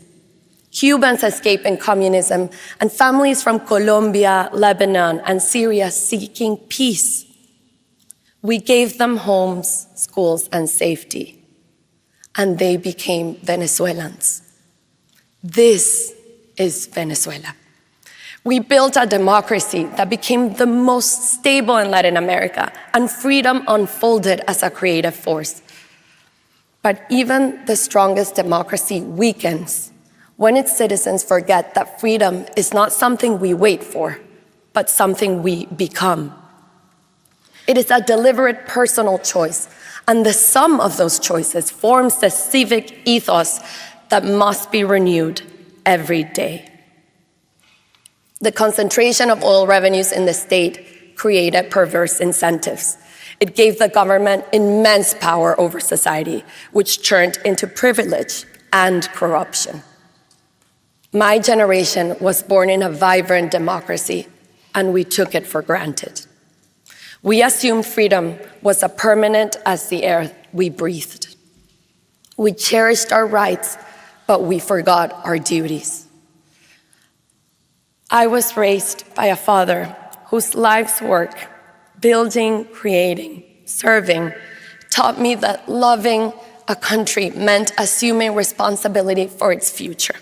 Cubans escaping communism, and families from Colombia, Lebanon, and Syria seeking peace. We gave them homes, schools, and safety, and they became Venezuelans. This is Venezuela. We built a democracy that became the most stable in Latin America, and freedom unfolded as a creative force. But even the strongest democracy weakens when its citizens forget that freedom is not something we wait for, but something we become. It is a deliberate personal choice, and the sum of those choices forms the civic ethos that must be renewed every day. The concentration of oil revenues in the state created perverse incentives. It gave the government immense power over society, which turned into privilege and corruption. My generation was born in a vibrant democracy, and we took it for granted. We assumed freedom was as permanent as the air we breathed. We cherished our rights, but we forgot our duties. I was raised by a father whose life's work, building, creating, serving, taught me that loving a country meant assuming responsibility for its future.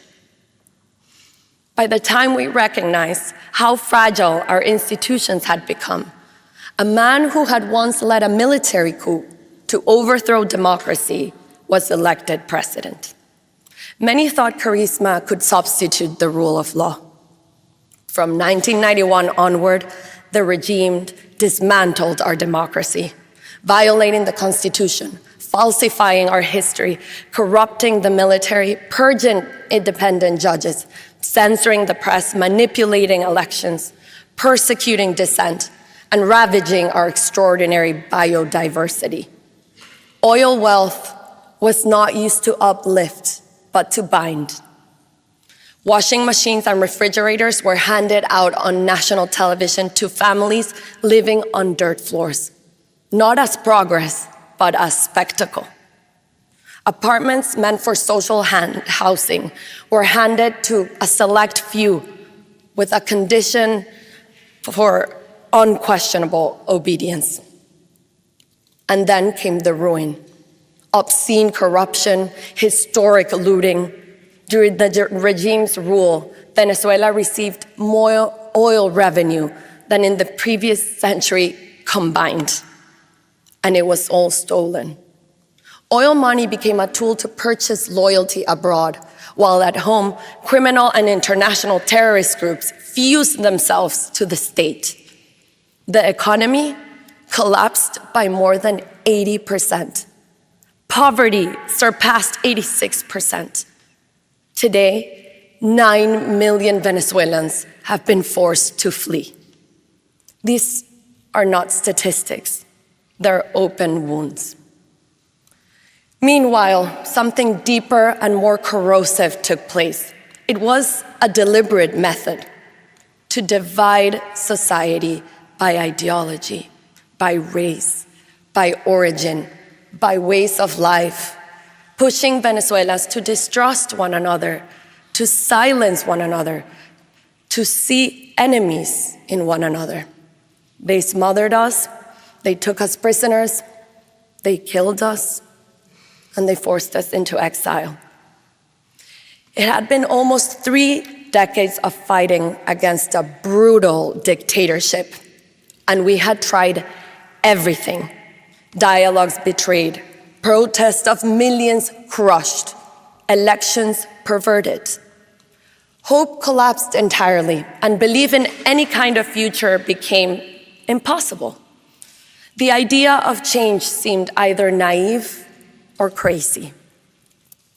By the time we recognized how fragile our institutions had become, a man who had once led a military coup to overthrow democracy was elected president. Many thought charisma could substitute the rule of law. From 1991 onward, the regime dismantled our democracy, violating the Constitution, falsifying our history, corrupting the military, purging independent judges, censoring the press, manipulating elections, persecuting dissent, and ravaging our extraordinary biodiversity. Oil wealth was not used to uplift, but to bind. Washing machines and refrigerators were handed out on national television to families living on dirt floors, not as progress, but as spectacle. Apartments meant for social housing were handed to a select few with a condition for unquestionable obedience. And then came the ruin, obscene corruption, historic looting. During the regime's rule, Venezuela received more oil revenue than in the previous century combined, and it was all stolen. Oil money became a tool to purchase loyalty abroad, while at home, criminal and international terrorist groups fused themselves to the state. The economy collapsed by more than 80%. Poverty surpassed 86%. Today, 9 million Venezuelans have been forced to flee. These are not statistics, they're open wounds. Meanwhile, something deeper and more corrosive took place. It was a deliberate method to divide society by ideology, by race, by origin, by ways of life, pushing Venezuelans to distrust one another, to silence one another, to see enemies in one another. They smothered us, they took us prisoners, they killed us, and they forced us into exile. It had been almost 3 decades of fighting against a brutal dictatorship, and we had tried everything. Dialogues betrayed, protests of millions crushed, elections perverted. Hope collapsed entirely, and belief in any kind of future became impossible. The idea of change seemed either naive or crazy.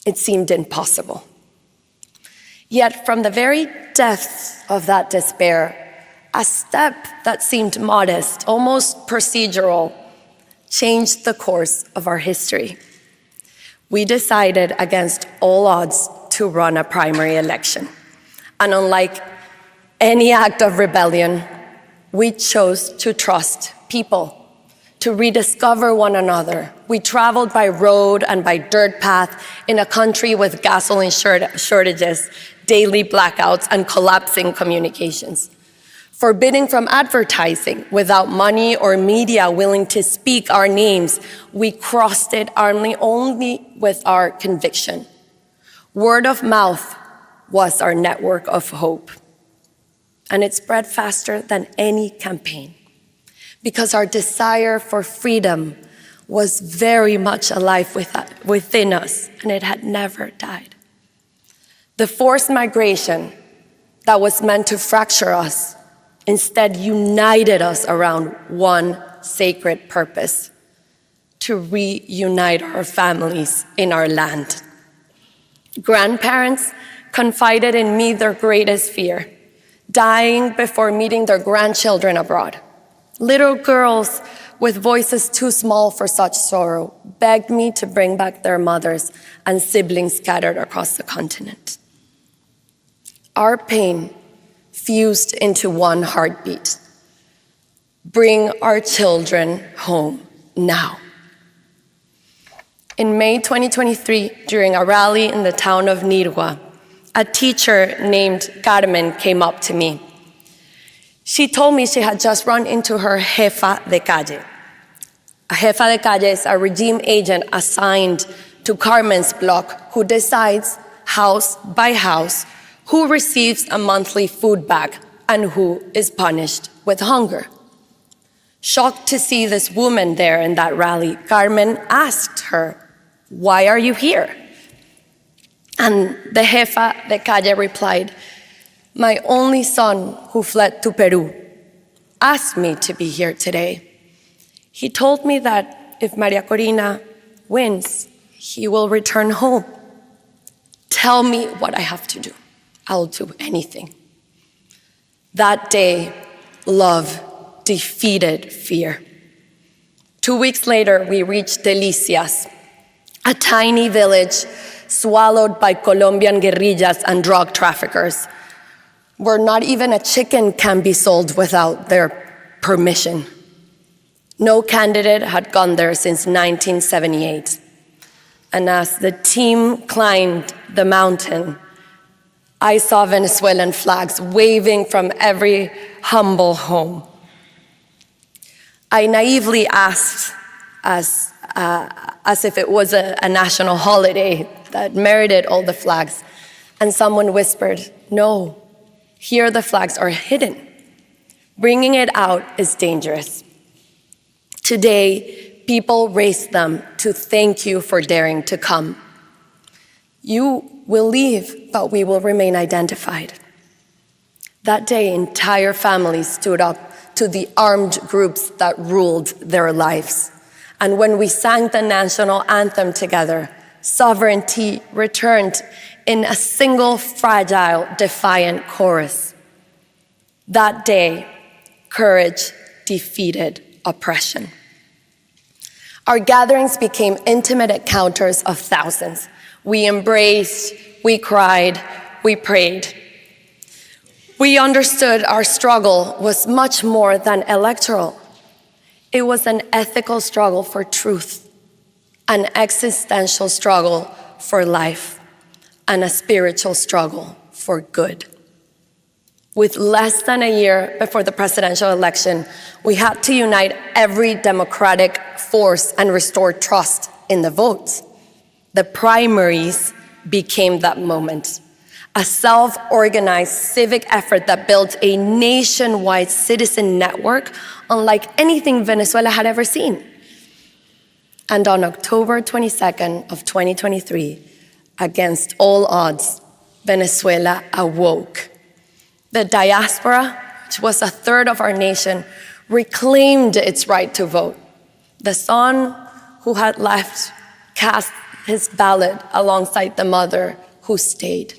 It seemed impossible. Yet from the very depths of that despair, a step that seemed modest, almost procedural, changed the course of our history. We decided against all odds to run a primary election. And unlike any act of rebellion, we chose to trust people, to rediscover one another. We traveled by road and by dirt path in a country with gasoline shortages, daily blackouts, and collapsing communications. Forbidding from advertising without money or media willing to speak our names, we crossed it only with our conviction. Word of mouth was our network of hope. And it spread faster than any campaign because our desire for freedom was very much alive within us, and it had never died. The forced migration that was meant to fracture us instead united us around one sacred purpose: to reunite our families in our land. Grandparents confided in me their greatest fear: dying before meeting their grandchildren abroad. Little girls with voices too small for such sorrow begged me to bring back their mothers and siblings scattered across the continent. Our pain fused into one heartbeat: bring our children home now. In May 2023, during a rally in the town of Nirgua, a teacher named Carmen came up to me. She told me she had just run into her jefa de calle. A jefa de calle is a regime agent assigned to Carmen's block who decides, house by house, who receives a monthly food bag and who is punished with hunger. Shocked to see this woman there in that rally, Carmen asked her, "Why are you here?" And the jefa de calle replied, "My only son, who fled to Peru, asked me to be here today. He told me that if Maria Corina wins, he will return home. Tell me what I have to do. I'll do anything." That day, love defeated fear. 2 weeks later, we reached Delicias, a tiny village swallowed by Colombian guerrillas and drug traffickers, where not even a chicken can be sold without their permission. No candidate had gone there since 1978. And as the team climbed the mountain, I saw Venezuelan flags waving from every humble home. I naively asked, as if it was a national holiday that merited all the flags, and someone whispered, "No, here the flags are hidden. Bringing it out is dangerous." Today, people raise them to thank you for daring to come. You will leave, but we will remain identified. That day, entire families stood up to the armed groups that ruled their lives. And when we sang the national anthem together, sovereignty returned in a single fragile, defiant chorus. That day, courage defeated oppression. Our gatherings became intimate encounters of thousands. We embraced, we cried, we prayed. We understood our struggle was much more than electoral. It was an ethical struggle for truth, an existential struggle for life, and a spiritual struggle for good. With less than a year before the presidential election, we had to unite every democratic force and restore trust in the votes. The primaries became that moment, a self-organized civic effort that built a nationwide citizen network unlike anything Venezuela had ever seen. And on October 22nd of 2023, against all odds, Venezuela awoke. The diaspora, which was a third of our nation, reclaimed its right to vote. The son who had left cast his ballot alongside the mother who stayed.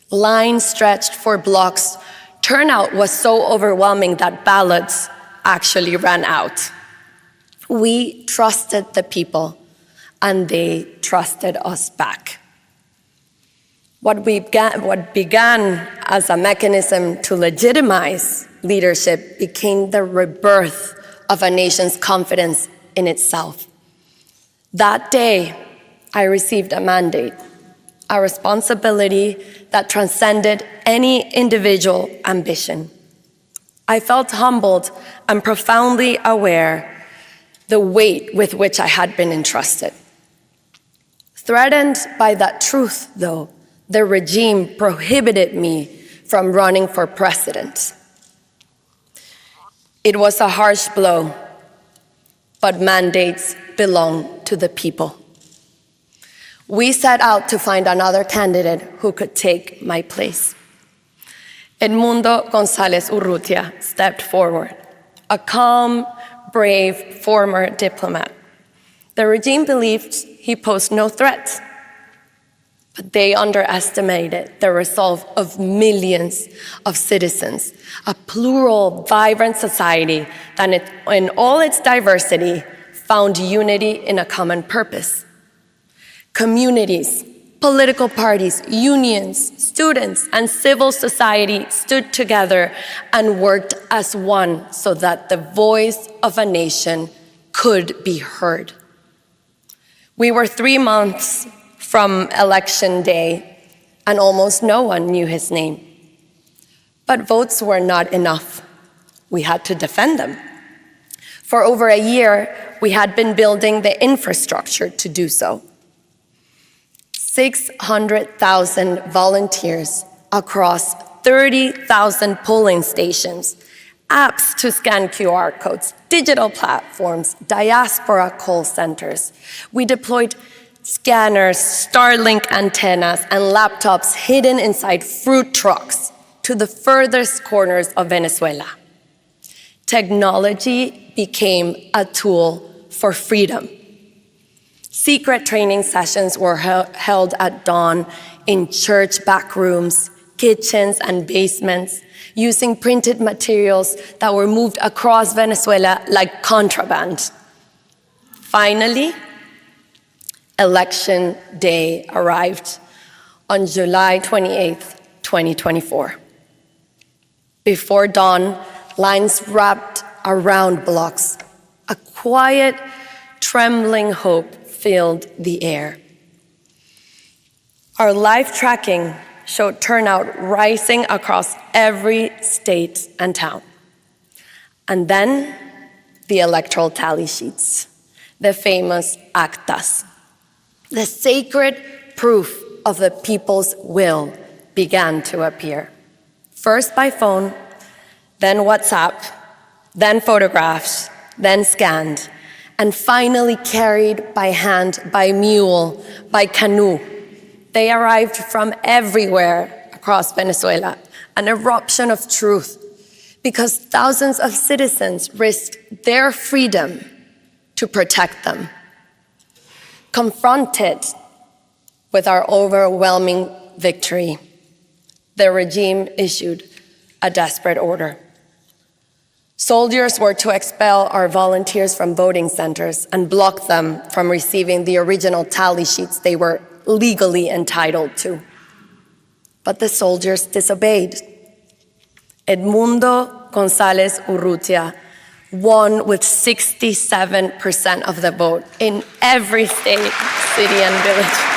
Lines stretched for blocks. Turnout was so overwhelming that ballots actually ran out. We trusted the people, and they trusted us back. What began as a mechanism to legitimize leadership became the rebirth of a nation's confidence in itself. That day, I received a mandate, a responsibility that transcended any individual ambition. I felt humbled and profoundly aware the weight with which I had been entrusted. Threatened by that truth, though, the regime prohibited me from running for president. It was a harsh blow, but mandates belong to the people. We set out to find another candidate who could take my place. Edmundo González Urrutia stepped forward, a calm, brave former diplomat. The regime believed he posed no threat, but they underestimated the resolve of millions of citizens, a plural, vibrant society that in all its diversity found unity in a common purpose. Communities, political parties, unions, students, and civil society stood together and worked as one so that the voice of a nation could be heard. We were 3 months from election day, and almost no one knew his name. But votes were not enough. We had to defend them. For over a year, we had been building the infrastructure to do so. 600,000 volunteers across 30,000 polling stations, apps to scan QR codes, digital platforms, diaspora call centers. We deployed scanners, Starlink antennas, and laptops hidden inside fruit trucks to the furthest corners of Venezuela. Technology became a tool for freedom. Secret training sessions were held at dawn in church back rooms, kitchens, and basements, using printed materials that were moved across Venezuela like contraband. Finally, election day arrived on July 28th, 2024. Before dawn, lines wrapped around blocks. A quiet, trembling hope filled the air. Our live tracking showed turnout rising across every state and town. And then the electoral tally sheets, the famous actas. The sacred proof of the people's will began to appear. First by phone, then WhatsApp, then photographs, then scanned, and finally carried by hand, by mule, by canoe. They arrived from everywhere across Venezuela, an eruption of truth, because thousands of citizens risked their freedom to protect them. Confronted with our overwhelming victory, the regime issued a desperate order. Soldiers were to expel our volunteers from voting centers and block them from receiving the original tally sheets they were legally entitled to. But the soldiers disobeyed. Edmundo González Urrutia won with 67% of the vote in every state, city, and village.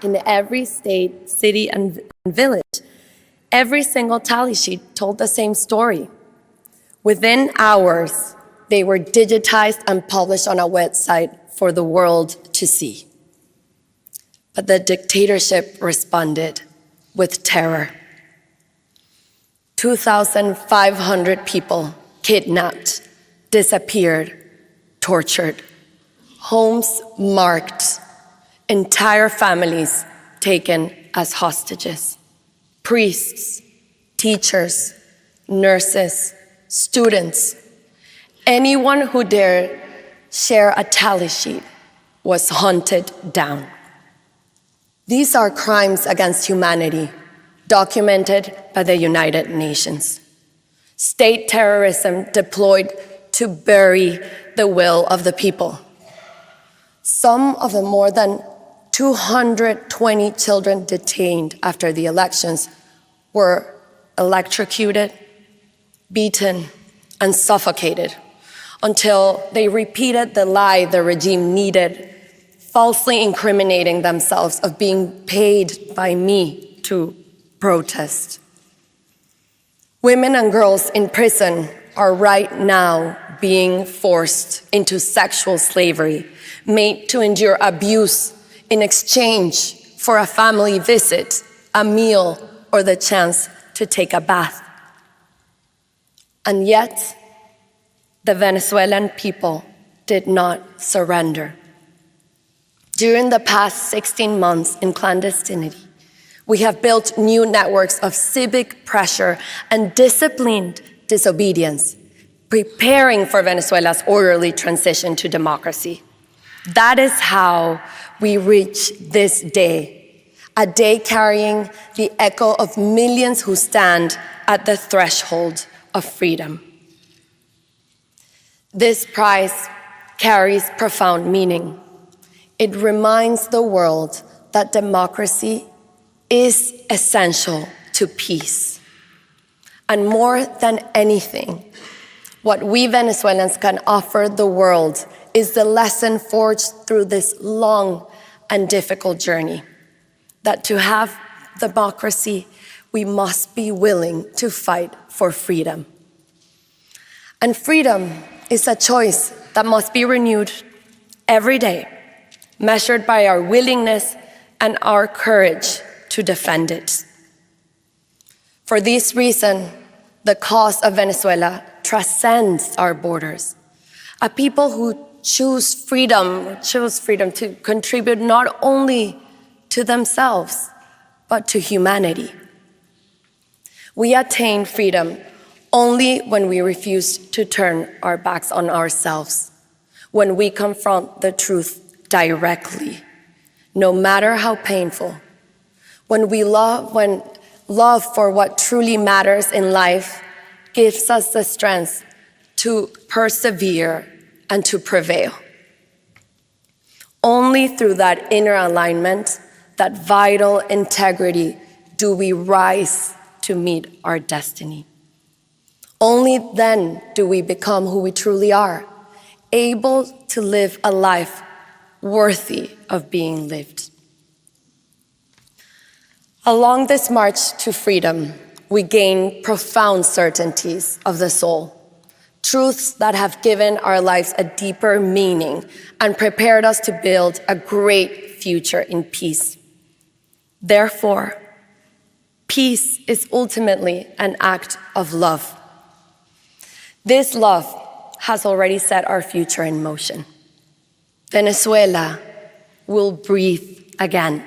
In every state, city, and village, every single tally sheet told the same story. Within hours, they were digitized and published on a website for the world to see. But the dictatorship responded with terror. 2,500 people kidnapped, disappeared, tortured, homes marked, entire families taken as hostages. Priests, teachers, nurses, students, anyone who dared share a tally sheet was hunted down. These are crimes against humanity, documented by the United Nations. State terrorism deployed to bury the will of the people. Some of the more than 220 children detained after the elections were electrocuted, beaten, and suffocated until they repeated the lie the regime needed, falsely incriminating themselves of being paid by me to protest. Women and girls in prison are right now being forced into sexual slavery, made to endure abuse in exchange for a family visit, a meal, or the chance to take a bath. And yet, the Venezuelan people did not surrender. During the past 16 months in clandestinity, we have built new networks of civic pressure and disciplined disobedience, preparing for Venezuela's orderly transition to democracy. That is how we reach this day, a day carrying the echo of millions who stand at the threshold of freedom. This prize carries profound meaning. It reminds the world that democracy is essential to peace. And more than anything, what we Venezuelans can offer the world is the lesson forged through this long and difficult journey, that to have democracy, we must be willing to fight for freedom. And freedom is a choice that must be renewed every day, measured by our willingness and our courage to defend it. For this reason, the cause of Venezuela transcends our borders. A people who choose freedom to contribute not only to themselves, but to humanity. We attain freedom only when we refuse to turn our backs on ourselves, when we confront the truth directly, no matter how painful, when love for what truly matters in life gives us the strength to persevere and to prevail. Only through that inner alignment, that vital integrity, do we rise to meet our destiny. Only then do we become who we truly are, able to live a life worthy of being lived. Along this march to freedom, we gain profound certainties of the soul, truths that have given our lives a deeper meaning and prepared us to build a great future in peace. Therefore, peace is ultimately an act of love. This love has already set our future in motion. Venezuela will breathe again.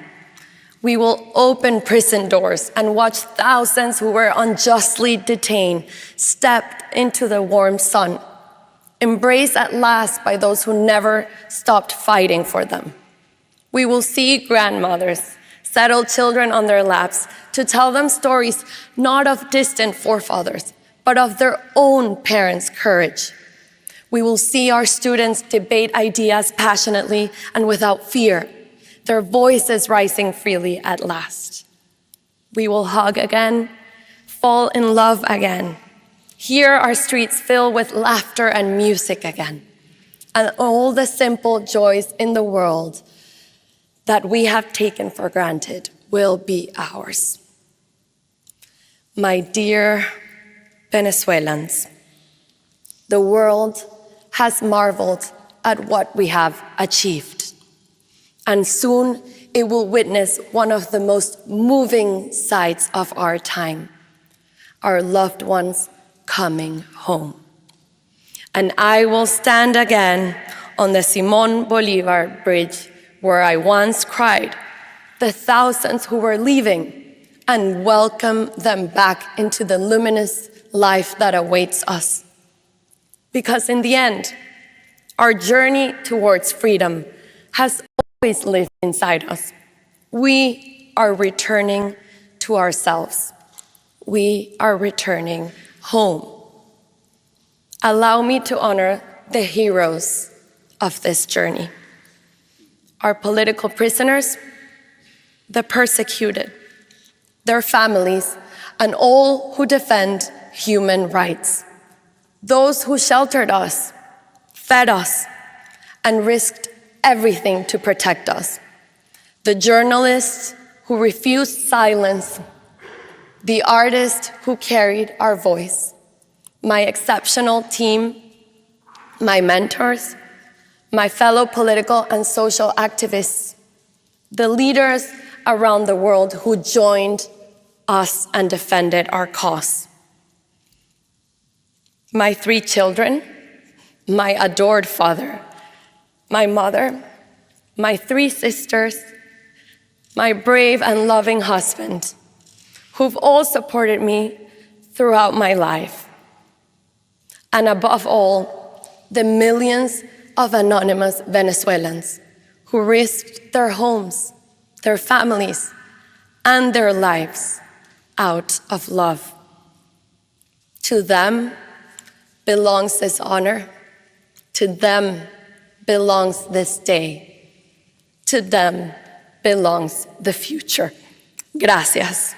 We will open prison doors and watch thousands who were unjustly detained step into the warm sun, embraced at last by those who never stopped fighting for them. We will see grandmothers settle children on their laps to tell them stories not of distant forefathers, but of their own parents' courage. We will see our students debate ideas passionately and without fear, their voices rising freely at last. We will hug again, fall in love again, hear our streets fill with laughter and music again, and all the simple joys in the world that we have taken for granted will be ours. My dear Venezuelans, the world has marveled at what we have achieved. And soon it will witness one of the most moving sights of our time, our loved ones coming home. And I will stand again on the Simón Bolívar Bridge where I once cried the thousands who were leaving and welcome them back into the luminous life that awaits us. Because in the end, our journey towards freedom has always lived inside us. We are returning to ourselves. We are returning home. Allow me to honor the heroes of this journey. Our political prisoners, the persecuted, their families, and all who defend human rights. Those who sheltered us, fed us, and risked everything to protect us. The journalists who refused silence, the artists who carried our voice, my exceptional team, my mentors, my fellow political and social activists, the leaders around the world who joined us and defended our cause. My 3 children, my adored father, my mother, my 3 sisters, my brave and loving husband, who've all supported me throughout my life. And above all, the millions of anonymous Venezuelans who risked their homes, their families, and their lives out of love. To them belongs this honor. To them belongs this day. To them belongs the future. Gracias.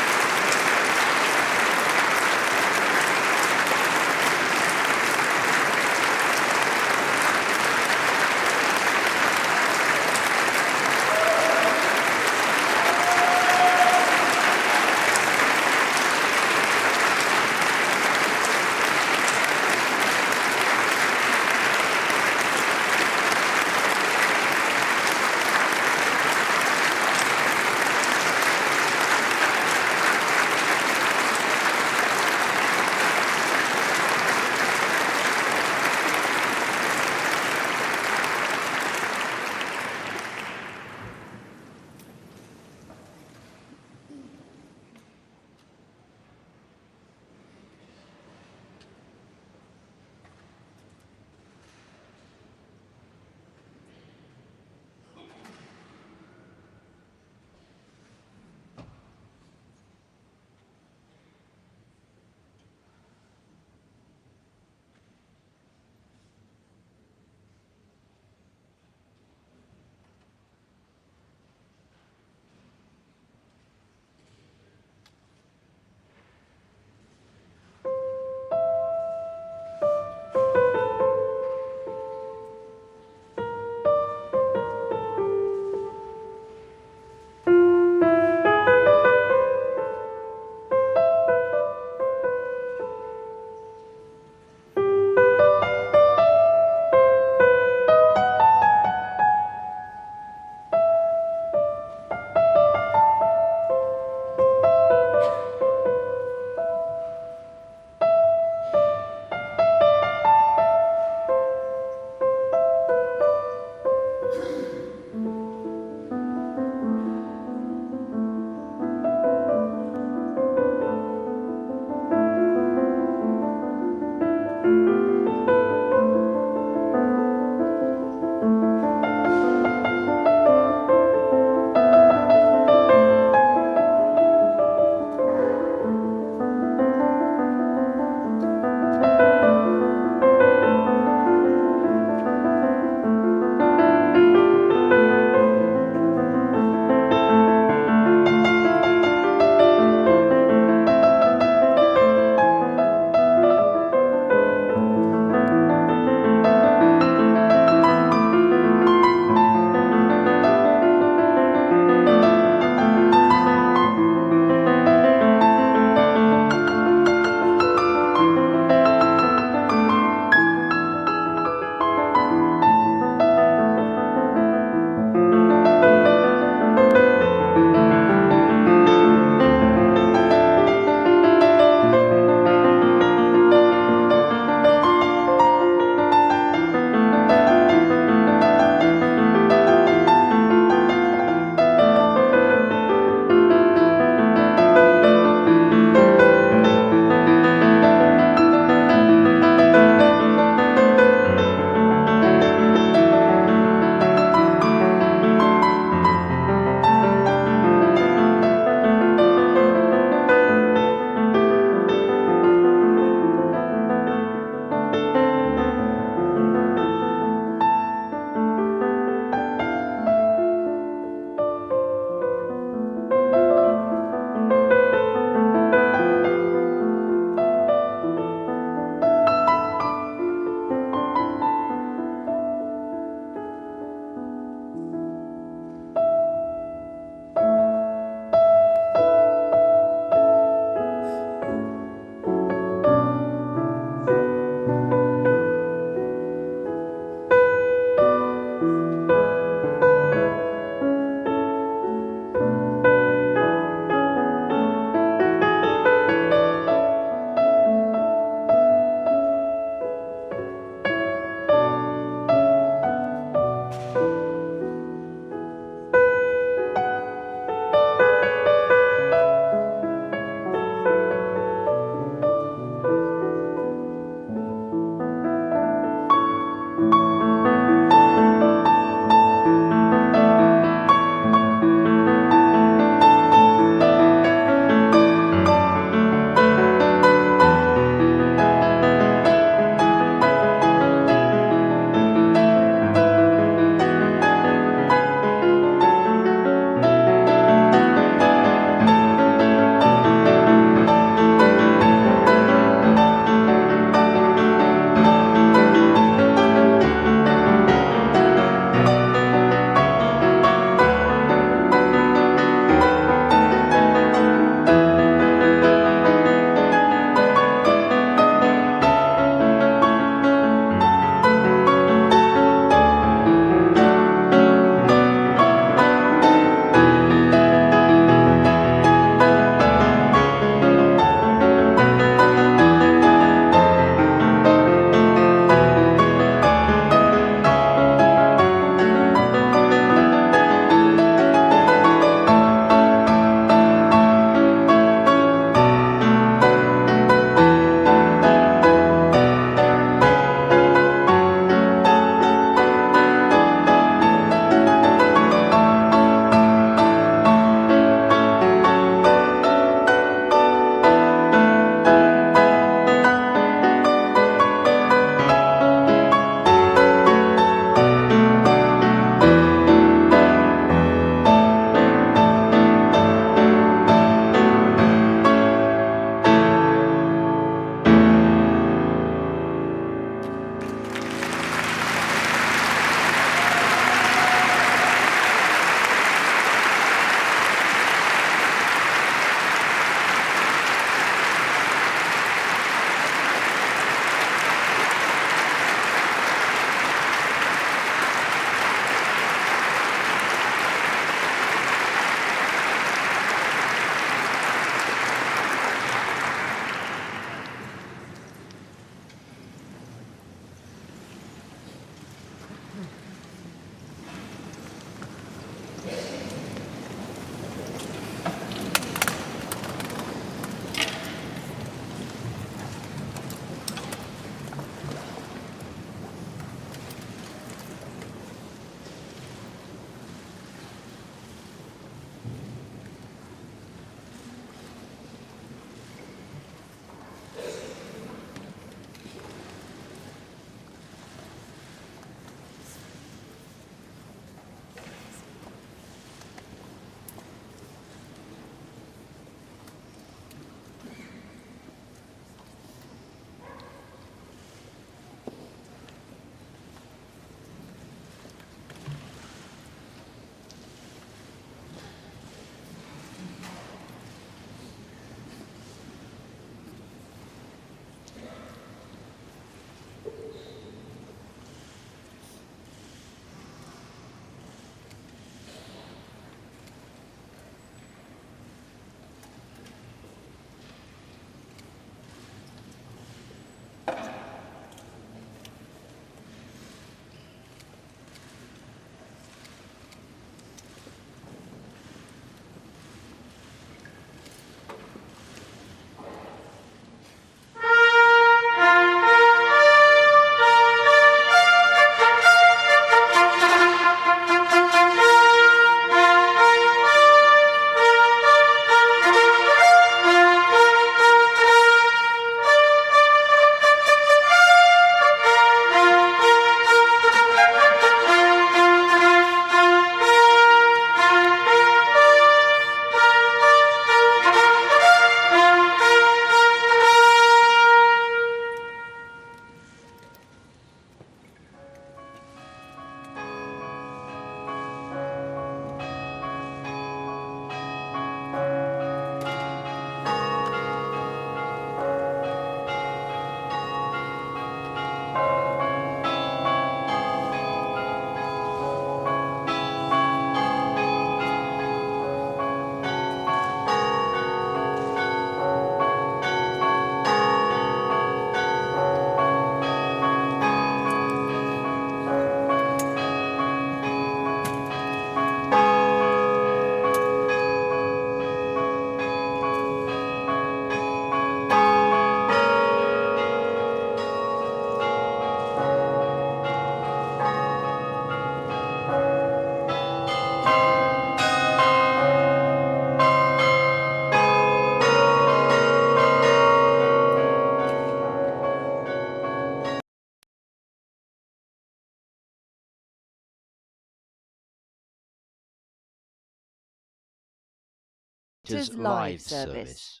Reuters live service.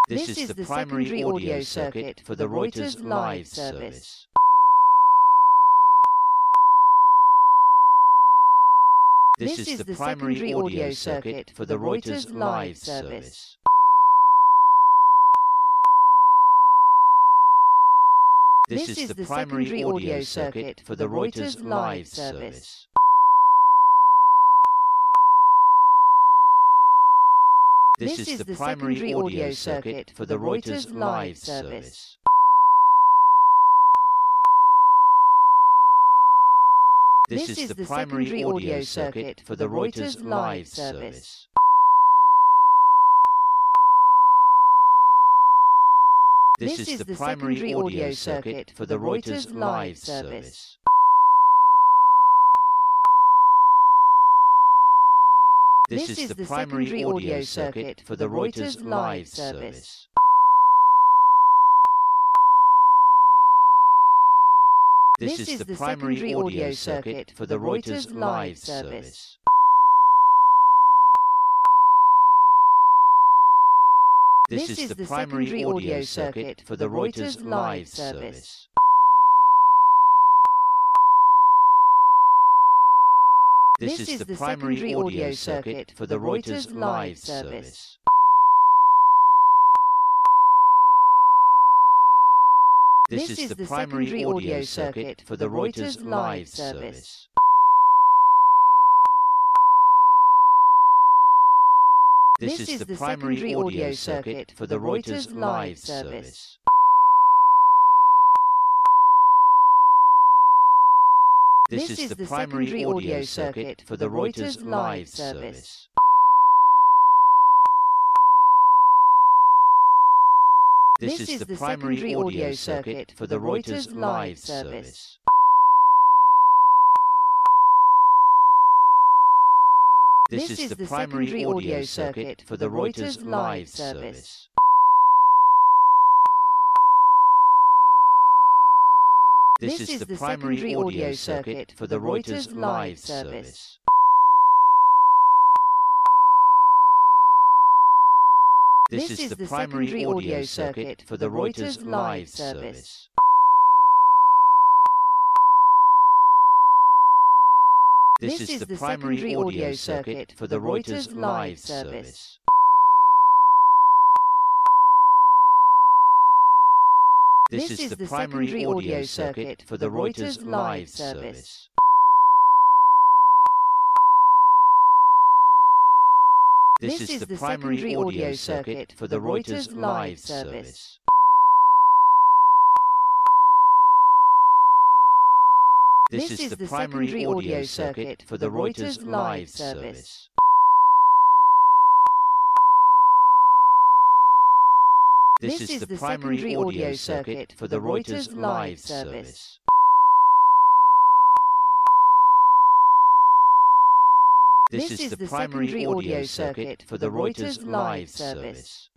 This is the primary audio circuit for the Reuters live service. This is the primary audio circuit for the Reuters live service. This is the primary audio circuit for the Reuters live service. This is the primary audio circuit for the Reuters live service. This is the primary audio circuit for the Reuters live service. This is the primary audio circuit for the Reuters live service. This is the primary audio circuit for the Reuters live service. This is the primary audio circuit for the Reuters live service. This is the primary audio circuit for the Reuters live service. This is the primary audio circuit for the Reuters live service. This is the primary audio circuit for the Reuters live service. This is the primary audio circuit for the Reuters live service. This is the primary audio circuit for the Reuters live service. This is the primary audio circuit for the Reuters live service. This is the primary audio circuit for the Reuters live service. This is the primary audio circuit for the Reuters live service. This is the primary audio circuit for the Reuters live service. This is the primary audio circuit for the Reuters live service. This is the primary audio circuit for the Reuters live service. This is the primary audio circuit for the Reuters live service. This is the primary audio circuit for the Reuters live service. This is the primary audio circuit for the Reuters live service. This is the primary audio circuit for the Reuters live service.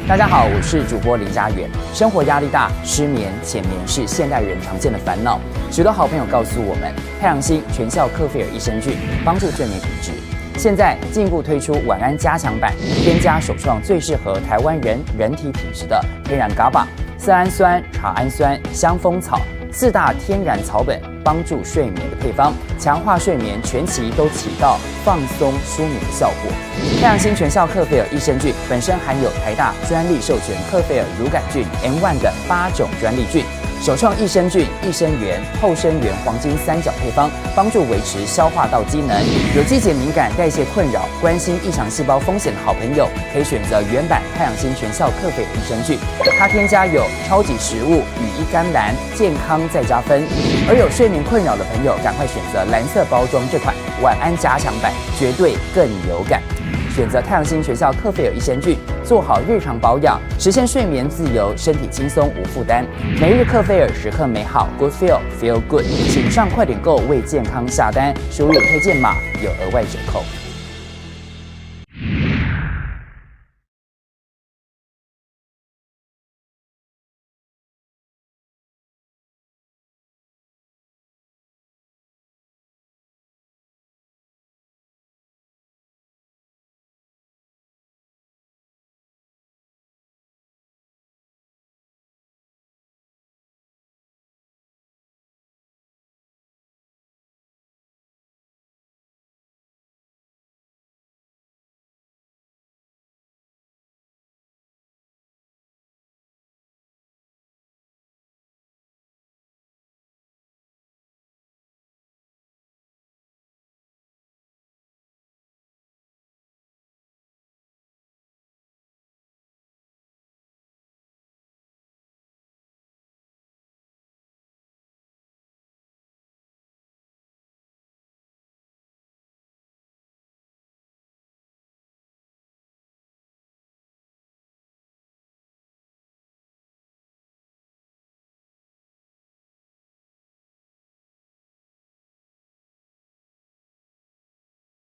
大家好，我是主播林家远。生活压力大，失眠、浅眠是现代人常见的烦恼。许多好朋友告诉我们，太阳星全效克菲尔益生菌帮助睡眠品质。现在进一步推出晚安加强版，添加首创最适合台湾人人体体质的天然 GABA、色氨酸、茶氨酸、香蜂草4大天然草本，帮助睡眠的配方，强化睡眠，全期都起到放松舒眠的效果。太阳星全效克菲尔益生菌本身含有台大专利授权克菲尔乳杆菌 M1 的8种专利菌。首创益生菌、益生元、后生元黄金3角配方，帮助维持消化道机能。有季节敏感、代谢困扰、关心异常细胞风险的好朋友，可以选择原版太阳星全效克菲尔益生菌，它添加有超级食物、羽衣甘蓝，健康再加分。而有睡眠困扰的朋友，赶快选择蓝色包装这款晚安加强版，绝对更有感。选择太阳星全效克菲尔益生菌，做好日常保养，实现睡眠自由，身体轻松无负担。每日克菲尔，时刻美好 ，Good Feel Good。请上快点购为健康下单，输入推荐码有额外折扣。